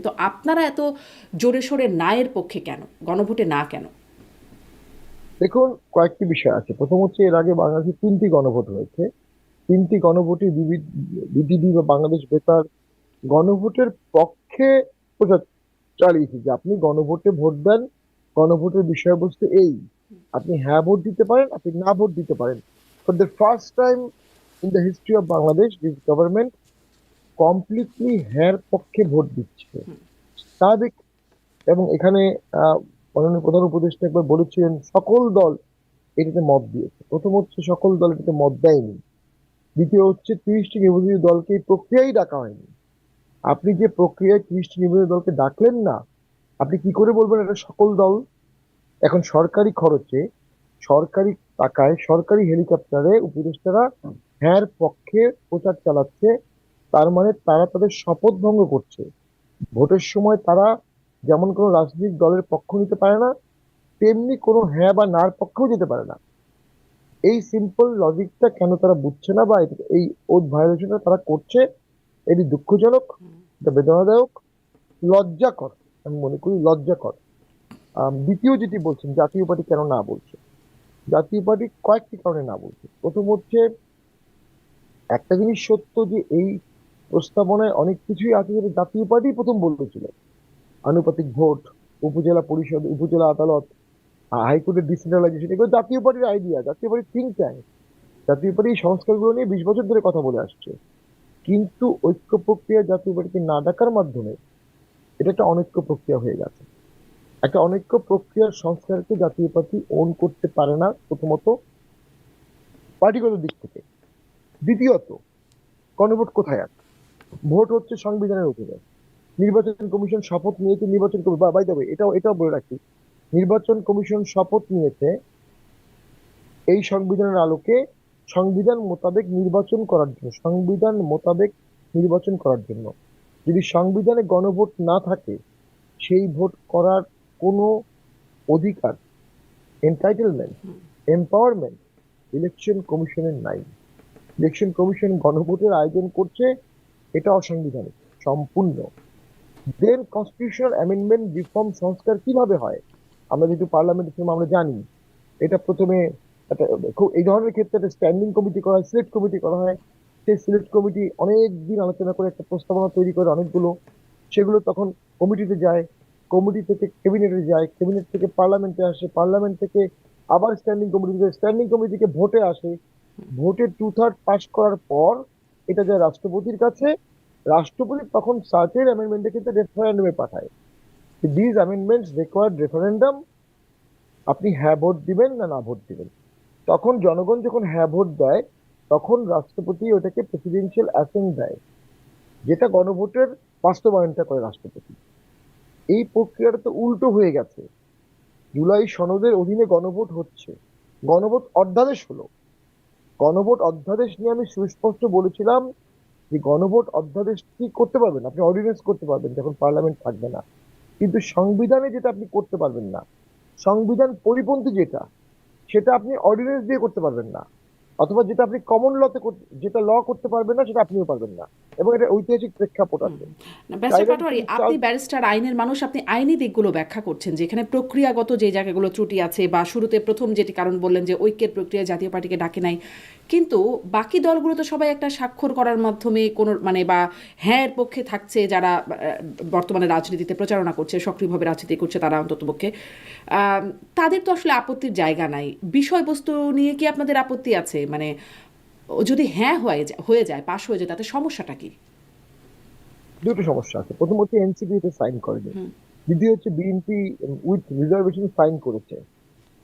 তো আপনারা এত জোরে সোরে না এর পক্ষে কেন, গণভোটে না কেন? দেখুন, কয়েকটি বিষয় আছে। প্রথম হচ্ছে, এর আগে বাংলাদেশে 3টি গণভোট হয়েছে। 3টি গণভোটে বিডিবি বা বাংলাদেশ বেতার গণভোটের পক্ষে প্রচার চালিয়েছে যে আপনি গণভোটে ভোট দেন। গণভোটের বিষয়বস্তু এই: আপনি হ্যাঁ ভোট দিতে পারেন, আপনি না ভোট দিতে পারেন। For the first time in the history of Bangladesh, this government completely হ্যাঁ পক্ষে ভোট দিচ্ছে। স্বাভাবিক। এবং এখানে মাননীয় প্রধান উপদেষ্টা একবার বলেছিলেন সকল দল এটাতে মত দিয়েছে। প্রথম হচ্ছে, সকল দল এটাতে মত দেয়নি। দ্বিতীয় হচ্ছে, 30টি নির্বাচিত দলকে এই প্রক্রিয়ায় ডাকা হয়নি। আপনি যে প্রক্রিয়ায় 30টি নির্বাচিত দলকে ডাকলেন না, আপনি কি করে বলবেন এটা সকল দল? এখন সরকারি খরচে, সরকারি টাকায়, সরকারি হেলিকপ্টারে উপদেষ্টারা হ্যাঁ পক্ষে প্রচার চালাচ্ছে। তার মানে তারা তাদের শপথ ভঙ্গ করছে। ভোটের সময় তারা যেমন কোনো রাজনৈতিক দলের পক্ষ নিতে পারে না, তেমনি কোনো হ্যাঁ বা নার পক্ষেও যেতে পারে না। এই সিম্পল লজিকটা কেন তারা বুঝছে না, বা এই ওথ ভায়োলেশনটা তারা করছে, এটি দুঃখজনক, এটা বেদনাদায়ক, লজ্জাকর। আমি মনে করি লজ্জাকর। দ্বিতীয় যেটি বলছেন, জাতীয় পার্টি কেন না বলছে। জাতীয় পার্টি কয়েকটি কারণে না বলছে। প্রথম হচ্ছে, একটা জিনিস সত্য যে এই প্রস্তাবনায় অনেক কিছুই আছে যেটা জাতীয় পার্টি প্রথম বলেছিল। আনুপাতিক ভোট, উপজেলা পরিষদ, উপজেলা আদালত, হাইকোর্টের ডিসেন্ট্রালাইজেশন, এগুলো জাতীয় পার্টির আইডিয়া, জাতীয় পার্টির থিঙ্ক ট্যাঙ্ক। জাতীয় পার্টি এই সংস্কারগুলো নিয়ে 20 বছর ধরে কথা বলে আসছে। কিন্তু ঐক্য প্রক্রিয়া জাতীয় পার্টিকে না ডাকার মাধ্যমে এটা একটা অনৈক্য প্রক্রিয়া হয়ে গেছে। একটা অনৈক্য প্রক্রিয়ার সংস্কারকে জাতীয় পার্টি ওন করতে পারে না, প্রথমত পার্টিগত দিক থেকে। দ্বিতীয়ত, গণভোট কোথায় আছে? ভোট হচ্ছে সংবিধানের উপরে। নির্বাচন কমিশন শপথ নিয়েছে, নির্বাচন বাই দ্য ওয়ে, এটাও বলে রাখি, নির্বাচন কমিশন শপথ নিয়েছে এই সংবিধানের আলোকে সংবিধান মোতাবেক নির্বাচন করার জন্য, সংবিধান মোতাবেক নির্বাচন করার জন্য। যদি সংবিধানে গণভোট না থাকে, সেই ভোট করার কোনো অধিকার, এন্টাইটেলমেন্ট, এম্পাওয়ারমেন্ট ইলেকশন কমিশনের নাই। ইলেকশন কমিশন গণভোটের আয়োজন করছে, এটা অসাংবিধানিক সম্পূর্ণ। দেন কনস্টিটিউশনাল অ্যামেন্ডমেন্ট রিফর্ম সংস্কার কিভাবে হয়? আমরা যেহেতু পার্লামেন্টের সময় আমরা জানি, এটা প্রথমে একটা এই ধরনের ক্ষেত্রে একটা স্ট্যান্ডিং কমিটি করা হয়, সিলেক্ট কমিটি করা হয়। সেই সিলেক্ট কমিটি অনেক দিন আলোচনা করে একটা প্রস্তাবনা তৈরি করে অনেকগুলো, সেগুলো তখন কমিটিতে যায়, কমিটি থেকে ক্যাবিনেটে যায়, ক্যাবিনেট থেকে পার্লামেন্টে আসে, পার্লামেন্ট থেকে আবার স্ট্যান্ডিং কমিটি, স্ট্যান্ডিং কমিটি থেকে ভোটে আসে। ভোটে 2/3 পাস করার পর এটা যায় রাষ্ট্রপতির কাছে। রাষ্ট্রপতি তখন সার্টেন অ্যামেন্ডমেন্টের ক্ষেত্রে রেফারেন্ডামে পাঠায়। These amendments required referendum. আপনি হ্যাঁ ভোট দিবেন না না ভোট দিবেন। তখন জনগণ যখন হ্যাঁ ভোট দেয়, তখন রাষ্ট্রপতি ওটাকে প্রেসিডেন্সিয়াল অ্যাসেন্ট দেয়, যেটা গণভোটের বাস্তবায়নটা করে রাষ্ট্রপতি। এই প্রক্রিয়াটা তো উল্টো হয়ে গেছে। জুলাই সনদের অধীনে গণভোট হচ্ছে, গণভোট অধ্যাদেশ হলো। গণভোট অধ্যাদেশ নিয়ে আমি সুস্পষ্ট বলেছিলাম যে গণভোট অধ্যাদেশ কি করতে পারবেন, আপনি অর্ডিন্যান্স করতে পারবেন যখন পার্লামেন্ট থাকবে না। কিন্তু সংবিধানে যেটা আপনি করতে পারবেন না, সংবিধান পরিপন্থী যেটা, সেটা আপনি অর্ডিন্যান্স দিয়ে করতে পারবেন না। অথবা যেটা আপনি কমন লতে, যেটা ল করতে পারবেন না, সেটা আপনিও পারবেন না। এবং এটা ঐতিহাসিক প্রেক্ষাপট আছে। না, ব্যারিস্টার টাইরান পাটোয়ারি, প্রিন্স আপনি চার্লস। ব্যারিস্টার, আইনের মানুষ, আপনি আইনি দিকগুলো ব্যাখ্যা করছেন, যেখানে প্রক্রিয়াগত যে জায়গাগুলো ত্রুটি আছে, বা শুরুতে প্রথম যেটি কারণ বললেন যে ঐক্যের প্রক্রিয়া জাতীয় পার্টিকে ডাকে নাই, কিন্তু বাকি দলগুলো তো সবাই একটা স্বাক্ষর করার মাধ্যমে কোনো মানে বা হ্যাঁ এর পক্ষে থাকছে, যারা বর্তমানে রাজনীতিতে প্রচারণা করছে, সক্রিয়ভাবে রাজনীতি করছে, তারা অন্তত পক্ষে তাদের তো আসলে আপত্তির জায়গা নাই। বিষয়বস্তু নিয়ে কি আপনাদের আপত্তি আছে? মানে যদি হ্যাঁ হয়ে যায়, পাশ হয়ে যায়, তাতে সমস্যাটা কি? দুটো সমস্যা আছে। প্রথম হচ্ছে, এনসিপি তে সাইন করেনি। দ্বিতীয় হচ্ছে, বিএনপি উইথ রিজার্ভেশন সাইন করেছে।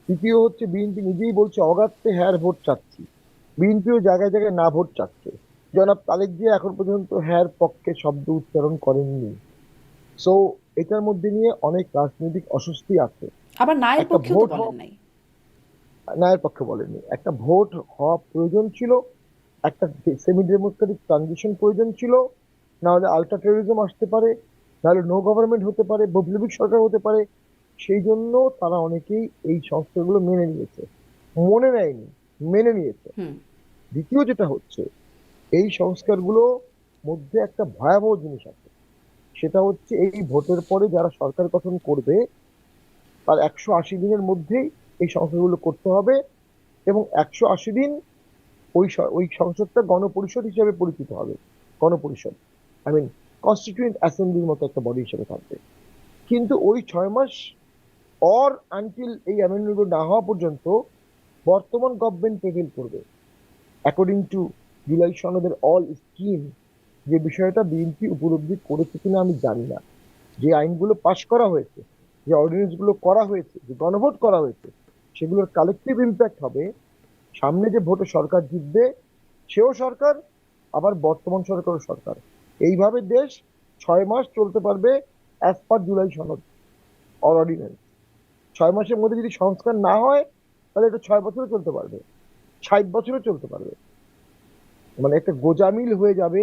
তৃতীয় হচ্ছে, বিএনপি নিজেই বলছে অগাত্রে হ্যার ভোট চাচ্ছি। বিএনপিও জায়গায় জায়গায় না ভোট চাচ্ছে। জনাব তারেক জিয়া এখন পর্যন্ত হ্যার পক্ষে শব্দ উচ্চারণ করেননি। সো এটার মধ্যে নিয়ে অনেক রাজনৈতিক অস্বস্তি আছে। আবার না এর একটা পক্ষেও তো ভোট বলেন হওয়া, নাই। ন্যায়ের পক্ষে বলেনি, একটা ভোট হওয়া প্রয়োজন ছিল, একটা সেমি ডেমোক্রেটিক ট্রানজিশন প্রয়োজন ছিল। না হলে আলট্রা টেরোরিজম আসতে পারে, না হলে নো গভর্নমেন্ট হতে পারে, বৈপ্লবিক সরকার হতে পারে। সেই জন্য তারা অনেকেই এই সংস্কারগুলো মেনে নিয়েছে, মনে নেয়নি, মেনে নিয়েছে। হুম। দ্বিতীয় যেটা হচ্ছে, এই সংস্কারগুলো মধ্যে একটা ভয়াবহ জিনিস আছে। সেটা হচ্ছে এই ভোটের পরে যারা সরকার গঠন করবে তার 180 দিনের মধ্যেই এই সংস্কারগুলো করতে হবে, এবং 180 দিন ওই সংসদটা গণপরিষদ হিসেবে পরিচিত হবে। গণপরিষদ, আই মিন কনস্টিটিউয়েন্ট অ্যাসেম্বলির মতো একটা বডি হিসেবে থাকবে। কিন্তু ওই 6 মাস অর আনটিল এই অ্যামেন্ডমেন্ট না হওয়া পর্যন্ত বর্তমান গভর্নমেন্ট প্রেভেল করবে অ্যাকর্ডিং টু জুলাই সনদের অল স্কিম। যে বিষয়টা বিএনপি উপলব্ধি করেছে কিনা আমি জানি না। যে আইনগুলো পাশ করা হয়েছে, যে অর্ডিন্যান্স গুলো করা হয়েছে, যে গণভোট করা হয়েছে, সেগুলোর কালেকটিভ ইম্প্যাক্ট হবে সামনে যে ভোটে সরকার জিতবে সেও সরকার, আবার বর্তমান সরকারও সরকার। এইভাবে দেশ 6 মাস চলতে পারবে অ্যাজ পার জুলাই সনদ অর্ডিন্যান্স। 6 মাসের মধ্যে যদি সংস্কার না হয় তাহলে এটা 6 বছরও চলতে পারবে, 60 বছরও চলতে পারবে। মানে একটা গোজামিল হয়ে যাবে।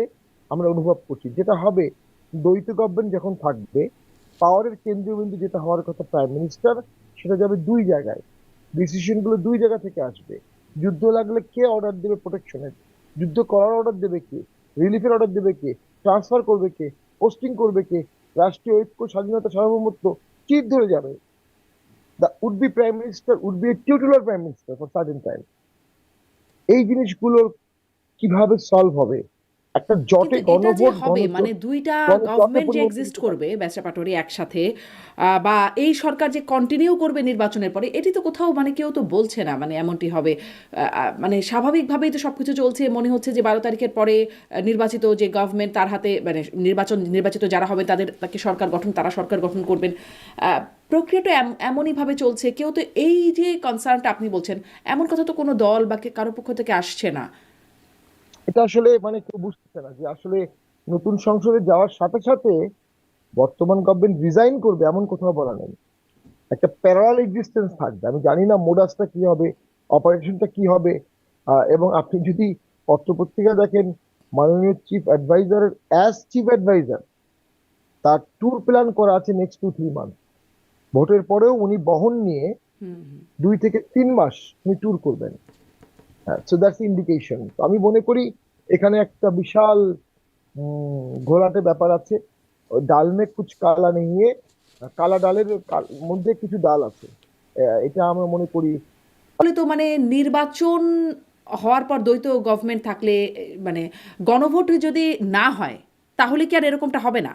আমরা অনুভব করছি যেটা হবে, দ্বৈত গভর্নমেন্ট যখন থাকবে, পাওয়ারের কেন্দ্রীয় বিন্দু যেটা হওয়ার কথা প্রাইম মিনিস্টার, সেটা যাবে দুই জায়গায়, ডিসিশন গুলো দুই জায়গা থেকে আসবে। যুদ্ধ লাগলে কে অর্ডার দেবে প্রোটেকশনের, যুদ্ধ করার অর্ডার দেবে কে, রিলিফের অর্ডার দেবে কে, ট্রান্সফার করবে কে, পোস্টিং করবে কে, রাষ্ট্রীয় ঐক্য স্বাধীনতা সার্বভৌমত্ব চির ধরে যাবে। The would be prime minister would be a titular prime minister for certain time. এই জিনিসগুলোর কিভাবে সলভ হবে? একটা জটে কিন্তু এটা যে গণভোট, হবে মানে দুইটা গণজটে গভর্নমেন্ট যে পরিবর্তন এক্সিস্ট হতে পারে। করবে ব্যাচা পাটোয়ারি একসাথে, বা এই সরকার যে কন্টিনিউ করবে নির্বাচনের পরে, এটি তো কোথাও মানে কেউ তো বলছে না মানে এমনটি হবে। মানে স্বাভাবিকভাবেই তো সবকিছু চলছে, মনে হচ্ছে যে 12 তারিখের পরে নির্বাচিত যে গভর্নমেন্ট তার হাতে মানে নির্বাচিত যারা হবে তাকে সরকার গঠন, তারা সরকার গঠন করবেন। প্রক্রিয়াটা এমনই ভাবে চলছে, কেউ তো এই যে কনসার্নটা আপনি বলছেন, এমন কথা তো কোনো দল বা কারো পক্ষ থেকে আসছে না। এটা আসলে মানে কেউ বুঝতেছে না যে আসলে নতুন সংসদে যাওয়ার সাথে সাথে বর্তমান গভর্নমেন্ট রিজাইন করবে এমন কোথাও বলা নেই। একটা প্যারালাল এক্সিস্টেন্স থাকবে। আমি জানি না মোডাসটা কি হবে, অপারেশনটা কি হবে। এবং আপনি যদি পত্রপত্রিকা দেখেন, মাননীয় chief adviser, as chief adviser, তার ট্যুর প্ল্যান করা আছে নেক্সট 2-3 মান্থ। ভোটের পরেও উনি বহন নিয়ে হুম হুম। 2 থেকে 3 মাস উনি ট্যুর করবেন। হ্যাঁ, সো দ্যাটস ইন্ডিকেশন। আমি মনে করি এখানে একটা বিশাল ঘোলাটে ব্যাপার আছে। ওই ডাল মে কুচ কালা নেই है, কালা ডালের মধ্যে কিছু ডাল আছে। এটা আমরা মনে করি। ফলে তো মানে নির্বাচন হওয়ার পর দ্বৈত গভর্নমেন্ট থাকলে মানে গণভোট যদি না হয় তাহলে কি আর এরকমটা হবে না?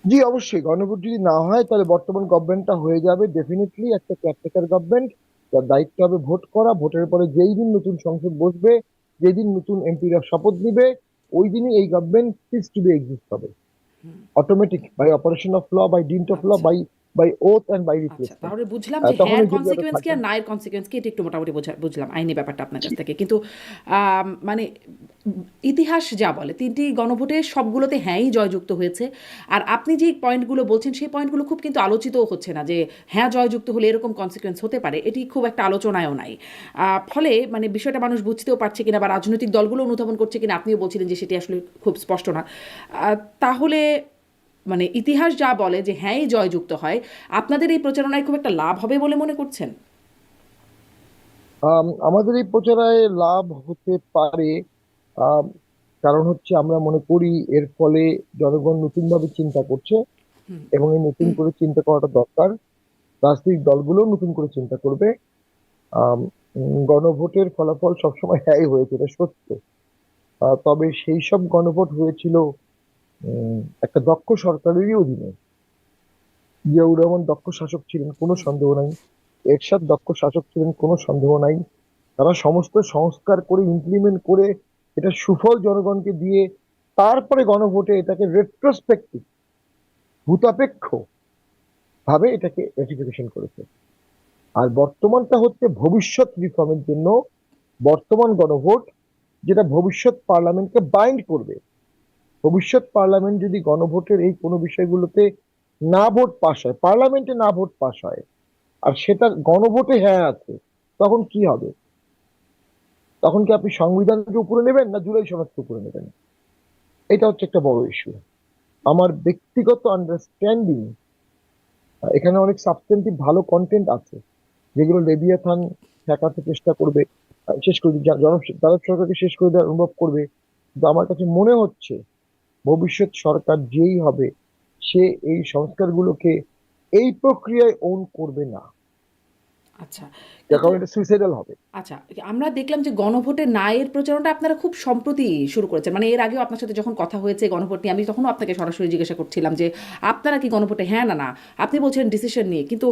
জি অবশ্যই, গণভোট যদি না হয় তাহলে বর্তমান গভর্নমেন্টটা হয়ে যাবে ডেফিনেটলি একটা কেয়ারটেকার গভর্নমেন্ট। তার দায়িত্ব হবে ভোট করা। ভোটের পরে যেই দিন নতুন সংসদ বসবে, যেই দিন নতুন এমপিরা শপথ নিবে, ওই দিনই এই government cease to be exist হবে automatic, by operation of law, by dint of law, আচ্ছা বাই ওথ অ্যান্ড বাই আচ্ছা, রিপ্লেসমেন্ট। তাহলে বুঝলাম যে তখন হ্যাঁর এই ঝুঁকিটা কনসিকুয়েন্স কি থাকবে আর না। নায়ের কনসিকুয়েন্স কি এটা একটু মোটামুটি বুঝলাম আইনি ব্যাপারটা আপনার কাছ জি। থেকে। কিন্তু মানে ইতিহাস যা বলে 3টি গণভোটে সবগুলোতে হ্যাঁই জয়যুক্ত হয়েছে। আর আপনি যে পয়েন্টগুলো বলছেন সেই পয়েন্টগুলো খুব কিন্তু আলোচিতও হচ্ছে না যে হ্যাঁ জয়যুক্ত হলে এরকম কনসিকুয়েন্স হতে পারে, এটি খুব একটা আলোচনায়ও নাই। ফলে মানে বিষয়টা মানুষ বুঝতেও পারছে কিনা বা রাজনৈতিক দলগুলো অনুধাবন করছে কিনা আপনিও বলছিলেন যে সেটি আসলে খুব স্পষ্ট না। তাহলে মানে ইতিহাস যা বলে যে হ্যাঁই জয়যুক্ত হয়, আপনাদের এই প্রচারণায় খুব একটা লাভ হবে বলে মনে করছেন? আমাদের এই প্রচারে লাভ হতে পারে। আম, কারণ হচ্ছে আমরা মনে করি এর ফলে জনগণ নতুন ভাবে চিন্তা করছে, এবং এই নতুন করে চিন্তা করাটা দরকার। রাজনৈতিক দলগুলো নতুন করে চিন্তা করবে। আম, গণভোটের ফলাফল সবসময় হ্যাঁই হয়েছে, এটা সত্য। তবে সেই সব গণভোট হয়েছিল একটা দক্ষ সরকারেরই অধীনে। জিয়াউর রহমান দক্ষ শাসক ছিলেন, কোনো সন্দেহ নাই। এরশাদ দক্ষ শাসক ছিলেন, কোনো সন্দেহ নাই। তারা সমস্ত সংস্কার করে ইমপ্লিমেন্ট করে এটা সুফল জনগণকে দিয়ে তারপরে গণভোটে এটাকে রেট্রোস্পেক্টিভ, ভূতাপেক্ষ ভাবে এটাকে রেটিফিকেশন করেছে। আর বর্তমানটা হচ্ছে ভবিষ্যৎ রিফর্মের জন্য বর্তমান গণভোট, যেটা ভবিষ্যৎ পার্লামেন্টকে বাইন্ড করবে। ভবিষ্যৎ পার্লামেন্ট যদি গণভোটের এই কোনো বিষয়গুলোতে না ভোট পাস হয়, পার্লামেন্টে না ভোট পাস হয়, আর সেটা গণভোটে হ্যাঁ আছে, তখন কি হবে? তখন কি আপনি সংবিধানকে উপরে নেবেন না জুলাই সনদকে উপরে নেবেন? এটা হচ্ছে একটা বড় ইস্যু। আমার ব্যক্তিগত আন্ডারস্ট্যান্ডিং, এখানে অনেক সাবস্টেন্টিভ ভালো কন্টেন্ট আছে যেগুলো লেবিয়াথান ঠেকাতে চেষ্টা করবে, শেষ করে তারা সরকারকে শেষ করে দেওয়ার অনুভব করবে। কিন্তু আমার কাছে মনে হচ্ছে ভবিষ্যৎ সরকার যেই হবে সে এই সংস্কারগুলোকে এই প্রক্রিয়ায় ওন করবে না, আচ্ছা, যার কিন্তু কারণে এটা সুইসাইডাল হবে। আচ্ছা, আমরা দেখলাম যে গণভোটে না এর প্রচারণাটা আপনারা খুব সম্প্রতি শুরু করেছেন। মানে এর আগেও আপনার সাথে যখন কথা হয়েছে গণভোট নিয়ে, আমি তখনও আপনাকে সরাসরি জিজ্ঞাসা করছিলাম যে আপনারা কি গণভোটে হ্যাঁ না না? আপনি বলছেন ডিসিশন নিয়ে। কিন্তু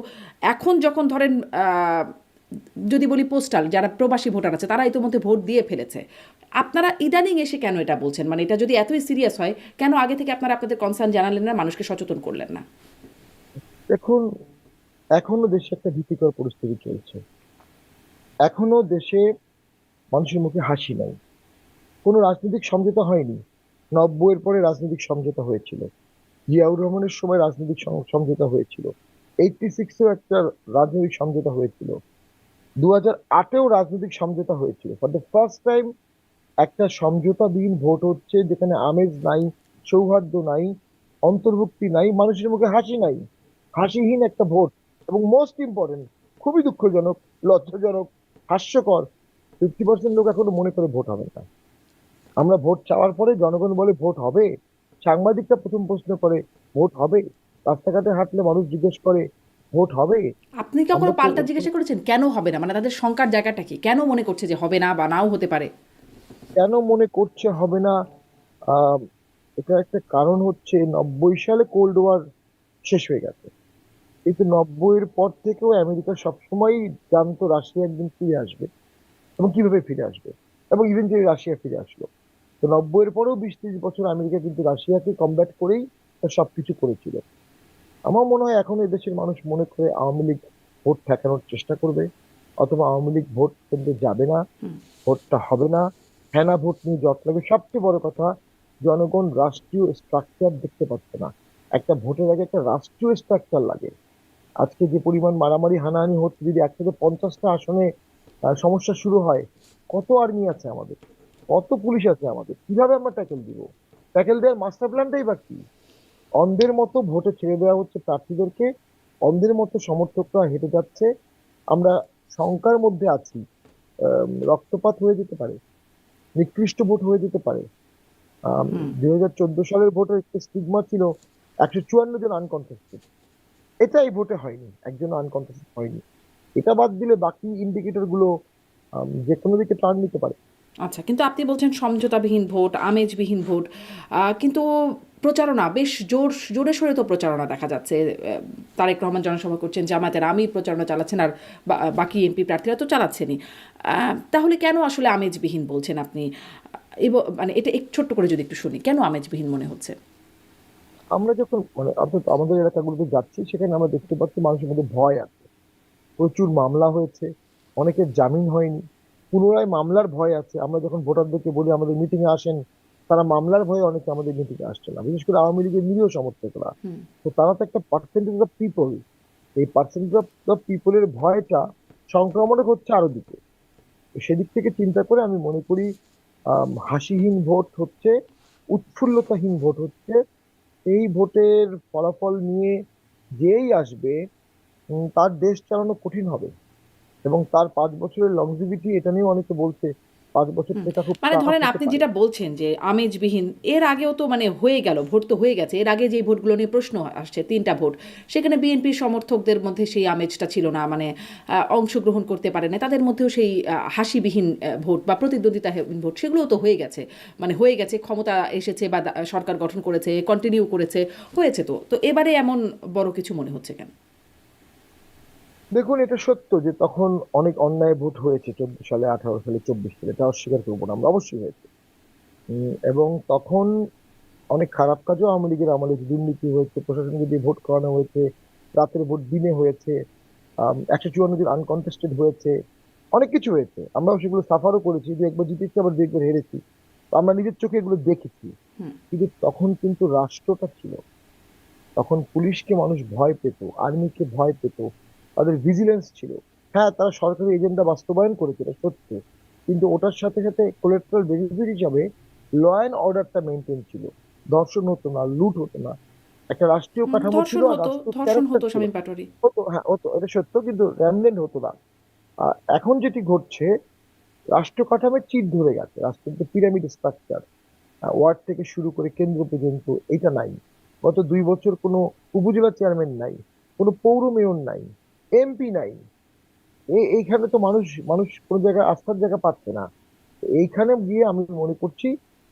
এখন যখন ধরেন যদি বলি পোস্টাল যারা প্রবাসী ভোটার আছে তারা ইতিমধ্যে ভোট দিয়ে ফেলেছে। আপনারা ইদানিং এসে কেন এটা বলছেন? মানে এটা যদি এতই সিরিয়াস হয়, কেন আগে থেকে আপনারা আপনাদের কনসার্ন জানালেন না, মানুষকে সচেতন করলেন না? দেখুন, এখনো দেশে একটা ভীতিকর পরিস্থিতি চলছে। এখনো দেশে মানুষের মুখে হাসি নাই। কোনো রাজনৈতিক সমঝোতা হয়নি। 90-এর পরে রাজনৈতিক সমঝোতা হয়েছিল, জিয়াউর রহমানের সময় রাজনৈতিক সমঝোতা হয়েছিল, 86-এও একটা রাজনৈতিক সমঝোতা হয়েছিল, 2008-এও রাজনৈতিক সমঝোতা হয়েছিল। ফর দ্য ফার্স্ট টাইম একটা সমঝোতাবিহীন ভোট হচ্ছে, যেখানে আমেজ নাই, সৌহার্দ্য নাই, অন্তর্ভুক্তি নাই, মানুষের মুখে হাসি নাই, হাসিহীন একটা ভোট। এবং মোস্ট ইম্পর্টেন্ট, খুবই দুঃখজনক, লজ্জাজনক, হাস্যকর, 50% লোক এখনো মনে করে ভোট হবে না। আমরা ভোট চাওয়ার পরে জনগণ বলে ভোট হবে। সাংবাদিকরা প্রথম প্রশ্ন করে ভোট হবে। রাস্তাঘাটে হাঁটলে মানুষ জিজ্ঞেস করে ভোট হবে। আপনি কখনো আমরা তো পাল্টা জিজ্ঞাসা করেছেন কেন হবে না? মানে তাদের শঙ্কার জায়গাটা কি? কেন মনে করছে যে হবে না বা নাও হতে পারে? কেন মনে করছে হবে না? আহ এটা একটা কারণ হচ্ছে 90 সালে কোল্ড ওয়ার শেষ হয়ে গেছে, কিন্তু 90-এর পর থেকেও আমেরিকা সবসময় জানতো রাশিয়া একদিন ফিরে আসবে, এবং কিভাবে ফিরে আসবে, এবং ইভেন্টুয়ালি রাশিয়া ফিরে আসলো। তো 90-এর পরেও 20-30 বছর আমেরিকা কিন্তু রাশিয়াকে কমব্যাট করেই তার সবকিছু করেছিল। আমার মনে হয় এখন এদেশের মানুষ মনে করে আওয়ামী লীগ ভোট ঠেকানোর চেষ্টা করবে, অথবা আওয়ামী লীগ ভোট কেন্দ্রে যাবে না, হুম। ভোটটা হবে না। হেনা ভোট নিয়ে জট লাগবে। সবচেয়ে বড় কথা, জনগণ রাষ্ট্রীয় স্ট্রাকচার দেখতে পাচ্ছে না। একটা ভোটের আগে একটা রাষ্ট্রীয় স্ট্রাকচার লাগে। আজকে যে পরিমাণ মারামারি হানাহানি হচ্ছে, যদি একসাথে 50টা আসনে সমস্যা শুরু হয়, কত আর্মি আছে আমাদের, কত পুলিশ আছে আমাদের, কিভাবে আমরা ট্যাকেল দিব? ট্যাকেল দেওয়ার মাস্টার প্ল্যানটাই বা কি? অন্ধের মতো ভোটে ছেড়ে দেওয়া হচ্ছে প্রার্থীদেরকে, অন্ধের মতো সমর্থকরা হেঁটে যাচ্ছে। আমরা শঙ্কার মধ্যে আছি, রক্তপাত হয়ে যেতে পারে, নিকৃষ্ট ভোট হয়ে যেতে পারে। হুম। 2014 সালের ভোটের একটা স্টিগমা ছিল 154 জন আনকনটেস্টেড। এটা এই ভোটে হয়নি, একজন আনকনটেস্টেড হয়নি। এটা বাদ দিলে বাকি ইন্ডিকেটর গুলো যে কোনো দিকে টার্ন নিতে পারে। আচ্ছা, কিন্তু আপনি বলছেন সমঝোতাবিহীন ভোট, আমেজবিহীন ভোট। কিন্তু প্রচারণা বেশ জোরে সোরে তো প্রচারণা দেখা যাচ্ছে। তারেক রহমান জনসভা করছেন, জামায়াতের আমির প্রচারণা চালাচ্ছেন, আর বাকি এমপি প্রার্থীরা তো চালাচ্ছেনই। তাহলে কেন আসলে আমেজবিহীন বলছেন আপনি? মানে এটা এক ছোট্ট করে যদি একটু শুনি, কেন আমেজবিহীন মনে হচ্ছে? আমরা যখন মানে অন্তত আমাদের এলাকাগুলোতে যাচ্ছি, সেখানে আমরা দেখতে পাচ্ছি মানুষের মধ্যে ভয় আছে। প্রচুর মামলা হয়েছে, অনেকের জামিন হয়নি, পুনরায় মামলার ভয় আছে। আমরা যখন ভোটারদেরকে বলি আমাদের মিটিং এ আসেন, তারা মামলার ভয়ে অনেকে আমাদের মিটিং এ আসছে না, বিশেষ করে আওয়ামী লীগের নিরীহ সমর্থকরা। হুম। তো তারা তো একটা পার্সেন্টেজ অফ পিপল, এই পার্সেন্টেজ অফ পিপলের ভয়টা সংক্রমণে হচ্ছে আরো দিকে। তো সেদিক থেকে চিন্তা করে আমি মনে করি হাসিহীন ভোট হচ্ছে, উৎফুল্লতাহীন ভোট হচ্ছে। এই ভোটের ফলাফল নিয়ে যেই আসবে, তার দেশ চালানো কঠিন হবে। এবং তার 5 বছরের লংজিভিটি, এটা নিয়ে অনেকে বলছে 5 বছর হুম। টেকা খুব মানে টাফ ধরেন হতে আপনি পারে। যেটা বলছেন যে আমেজবিহীন, এর আগেও তো মানে হয়ে গেল, ভোট তো হয়ে গেছে। এর আগে যেই ভোটগুলো নিয়ে প্রশ্ন আসছে 3টা ভোট, সেখানে বিএনপির সমর্থকদের মধ্যে সেই আমেজটা ছিল না। মানে অংশগ্রহণ করতে পারে না, তাদের মধ্যেও সেই হাসিবিহীন ভোট বা প্রতিদ্বন্দ্বিতাহীন ভোট সেগুলোও তো হয়ে গেছে। মানে হয়ে গেছে, ক্ষমতা এসেছে বা সরকার গঠন করেছে, কন্টিনিউ করেছে, হয়েছে। তো তো এবারে এমন বড় কিছু মনে হচ্ছে কেন? দেখুন, এটা সত্য যে তখন অনেক অন্যায় ভোট হয়েছে, 14 সালে, 18 সালে, 24 সালে, এটা অস্বীকার করবো না আমরা, অবশ্যই হয়েছে। এবং তখন অনেক খারাপ কাজও আওয়ামী লীগের আমলে হয়েছে, দুর্নীতি হয়েছে, প্রশাসনকে দিয়ে ভোট করানো হয়েছে, রাতের ভোট দিনে হয়েছে, 154 জন আনকনটেস্টেড হয়েছে, অনেক কিছু হয়েছে। আমরাও সেগুলো সাফারও করেছি, দু একবার জিতেছি, আবার দু একবার হেরেছি। তো আমরা নিজের চোখে এগুলো দেখেছি। হুম। কিন্তু তখন কিন্তু রাষ্ট্রটা ছিল, তখন পুলিশকে মানুষ ভয় পেত, আর্মিকে ভয় পেত, তাদের ভিজিলেন্স ছিল। হ্যাঁ, তারা সরকারি এজেন্ডা বাস্তবায়ন করেছে, এটা সত্য। কিন্তু ওটার সাথে সাথে কোলেটারাল বেনিফিট হিসাবে ল অ্যান্ড অর্ডারটা মেনটেন ছিল। ধর্ষণ হতো না, লুট হতো না, একটা রাষ্ট্রীয় কাঠামো ছিল, ধর্ষণ আর হতো, রাষ্ট্রীয় ধর্ষণ ক্যারেক্টার হতো ছিল। শামীম পাটোয়ারি। হতো, হ্যাঁ হতো, এটা সত্য, কিন্তু র্যামলেন্ট হতো না। এখন যেটি ঘটছে, রাষ্ট্র কাঠামোর চিট ধরে গেছে, রাষ্ট্রের যে পিরামিড স্ট্রাকচার, ওয়ার্ড থেকে শুরু করে কেন্দ্র পর্যন্ত এটা নাই। গত 2 বছর কোনো উপজেলা চেয়ারম্যান নাই, কোনো পৌর মেয়র নাই, এমপি নাই। এইখানে তো মানুষ মানুষ কোনো জায়গায় আস্থার জায়গা পাচ্ছে না। এইখানে গিয়ে আমি মনে করছি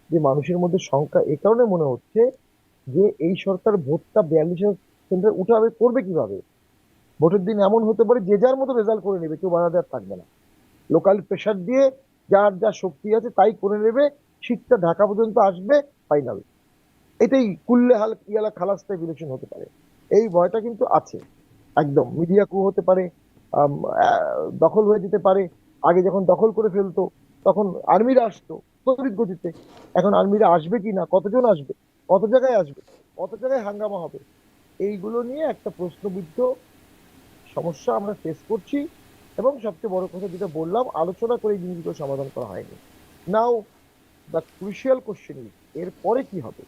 যে মানুষের মধ্যে সংখ্যা এই কারণে মনে হচ্ছে যে এই সরকার ভোটটা 42 সেন্টার উঠাবে, করবে কিভাবে? ভোটের দিন এমন হতে পারে যে যার মতো রেজাল্ট করে নেবে, কেউ বাধা দেওয়ার থাকবে না। লোকাল প্রেশার দিয়ে যার যা শক্তি আছে তাই করে নেবে, শীতটা ঢাকা পর্যন্ত আসবে, ফাইনাল। এটাই কুল্লে হাল ইয়ালা খালাস টাইপ ইলেকশন হতে পারে, এই ভয়টা কিন্তু আছে। একদম মিডিয়া কু হতে পারে, দখল হয়ে যেতে পারে। আগে যখন দখল করে ফেলতো তখন আর্মিরা আসতো তড়িৎ গতিতে, এখন আর্মিরা আসবে কি না, কতজন আসবে, কত জায়গায় আসবে, কত জায়গায় হাঙ্গামা হবে, এইগুলো নিয়ে একটা প্রশ্নবিদ্ধ সমস্যা আমরা ফেস করছি। এবং সবচেয়ে বড় কথা যেটা বললাম, আলোচনা করে এই জিনিসগুলো সমাধান করা হয়নি। নাও দ্য ক্রুশিয়াল কোশ্চেন ইজ, এরপরে কি হবে?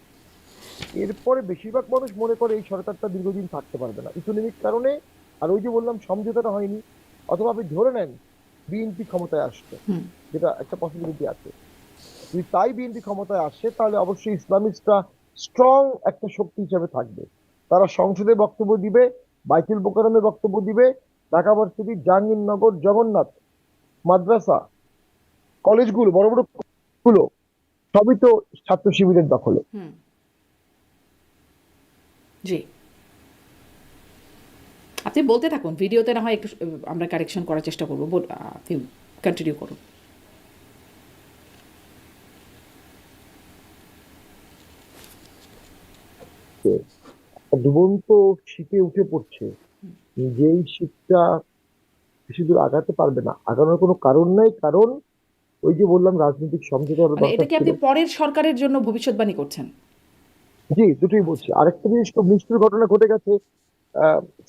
এরপরে বেশিরভাগ মানুষ মনে করে এই সরকারটা দীর্ঘদিন থাকতে পারবে না ইকোনমিক কারণে। আর ওই যে বললাম সমঝোতাটা হয়নি, অথবা আপনি ধরে নেন বিএনপি ক্ষমতায় আসছে, হুম। যেটা একটা পসিবিলিটি আছে। যদি তাই বিএনপি ক্ষমতায় আসে তাহলে অবশ্যই ইসলামিস্টরা স্ট্রং একটা শক্তি হিসেবে থাকবে। তারা সংসদে বক্তব্য দিবে, বাইতুল মোকাররমে বক্তব্য দিবে, ঢাকা ভার্সিটি, জাহাঙ্গীরনগর, জগন্নাথ, মাদ্রাসা, কলেজগুলো, বড় বড় গুলো সবই তো ছাত্র শিবিরের দখলে। হুম। জি, আপনি বলতে থাকুন, ভিডিওতে না হয় একটু আমরা কারেকশন করার চেষ্টা করবো। আপনি কন্টিনিউ করুন। যে ডুবন্ত শীতে উঠে পড়ছে, যেই শীতটা বেশি দূর আগাতে পারবে না, আগানোর কোনো কারণ নাই। কারণ ওই যে বললাম রাজনৈতিক সমঝোতার মানে এটা দরকার কি ছিল। আপনি পরের সরকারের জন্য ভবিষ্যৎবাণী করছেন? জি, দুটোই আচ্ছা। বলছি। আরেকটা জিনিস খুব নিষ্ঠুর ঘটনা ঘটে গেছে।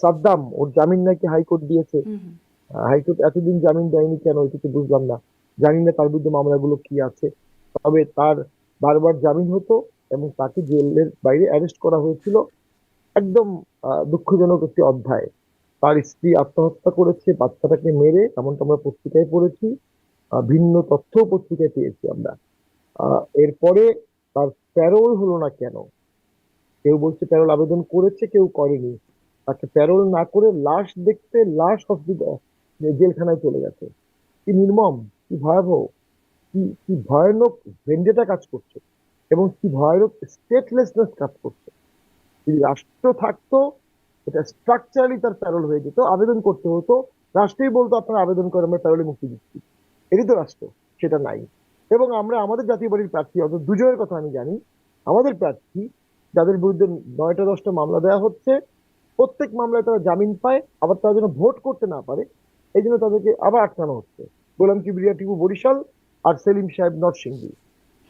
সাদ্দাম, ওর জামিন নাকি হাইকোর্ট দিয়েছে। হুম হুম। হাইকোর্ট এতদিন জামিন দেয়নি কেন, এটা তো বুঝলাম না। জানি না তার বিরুদ্ধে মামলাগুলো কি আছে। তবে তার বারবার জামিন হতো এবং তাকে জেলের বাইরে অ্যারেস্ট করা হয়েছিল। একদম দুঃখজনক একটি অধ্যায়। তার স্ত্রী আত্মহত্যা করেছে বাচ্চাটাকে মেরে, এমনটা আমরা পত্রিকায় পড়েছি। ভিন্ন তথ্য পত্রিকায় পেয়েছি আমরা। এরপরে তার প্যারোল হলো না কেন? কেউ বলছে প্যারোল আবেদন করেছে, কেউ করেনি। তাকে প্যারোল না করে লাশ দেখতে, লাশ হসপিটাল, জেলখানায় চলে গেছে। কি নির্মম, কি ভয়াবহ, কি কি ভয়ানক ভেন্ডেটা কাজ করছে, এবং কি ভয়ানক স্টেটলেসনেস কাজ করছে। যদি রাষ্ট্র থাকতো, এটা স্ট্রাকচারালি তার প্যারোল হয়ে যেত, আবেদন করতে হতো, রাষ্ট্রই বলতো আপনারা আবেদন করে আমরা প্যারোলে মুক্তি দিচ্ছি। এটাই তো রাষ্ট্র, সেটা নাই। এবং আমরা আমাদের জাতীয় পার্টির প্রার্থী, অন্তত দুজনের কথা আমি জানি, আমাদের প্রার্থী যাদের বিরুদ্ধে 9টা 10টা মামলা দেওয়া হচ্ছে, প্রত্যেক মামলায় তারা জামিন পায়, আবার তারা যেন ভোট করতে না পারে এই জন্য তাদেরকে আবার আটকানো হচ্ছে। গোলাম কিবরিয়া টিপু বরিশাল, আর সেলিম সাহেব নরসিংদী,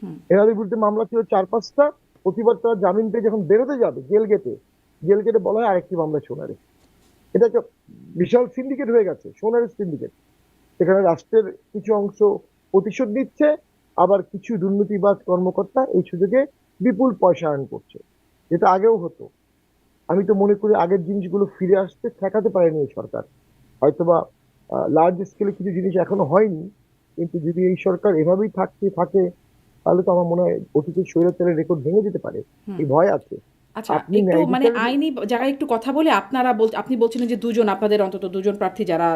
হুম। এনাদের বিরুদ্ধে মামলা ছিল 4-5টা। প্রতিবার তারা জামিন পেয়ে যখন বেরোতে যাবে জেল গেটে বলা হয় আরেকটি মামলা সোনারে। এটা একটা বিশাল সিন্ডিকেট হয়ে গেছে, সোনারের সিন্ডিকেট। সেখানে রাষ্ট্রের কিছু অংশ প্রতিশোধ নিচ্ছে, আবার কিছু দুর্নীতিবাজ কর্মকর্তা এই সুযোগে বিপুল পয়সা আর্ন করছে, যেটা আগেও হতো। আমি তো মনে করি আগের জিনিসগুলো ফিরে আসতে ঠেকাতে পারেনি এই সরকার। হয়তোবা লার্জ স্কেলে কিছু জিনিস এখনো হয়নি, কিন্তু যদি এই সরকার এভাবেই থাকে তাহলে তো আমার মনে হয় অতীতের স্বৈরাচারের রেকর্ড ভেঙে যেতে পারে। হুম। এই ভয় আছে। আচ্ছা, আপনি একটু ন্যায় মানে বিচারের আইনি জায়গায় একটু কথা বলে আপনি বলছিলেন যে দুজন, আপনাদের অন্তত দুজন প্রার্থী যারা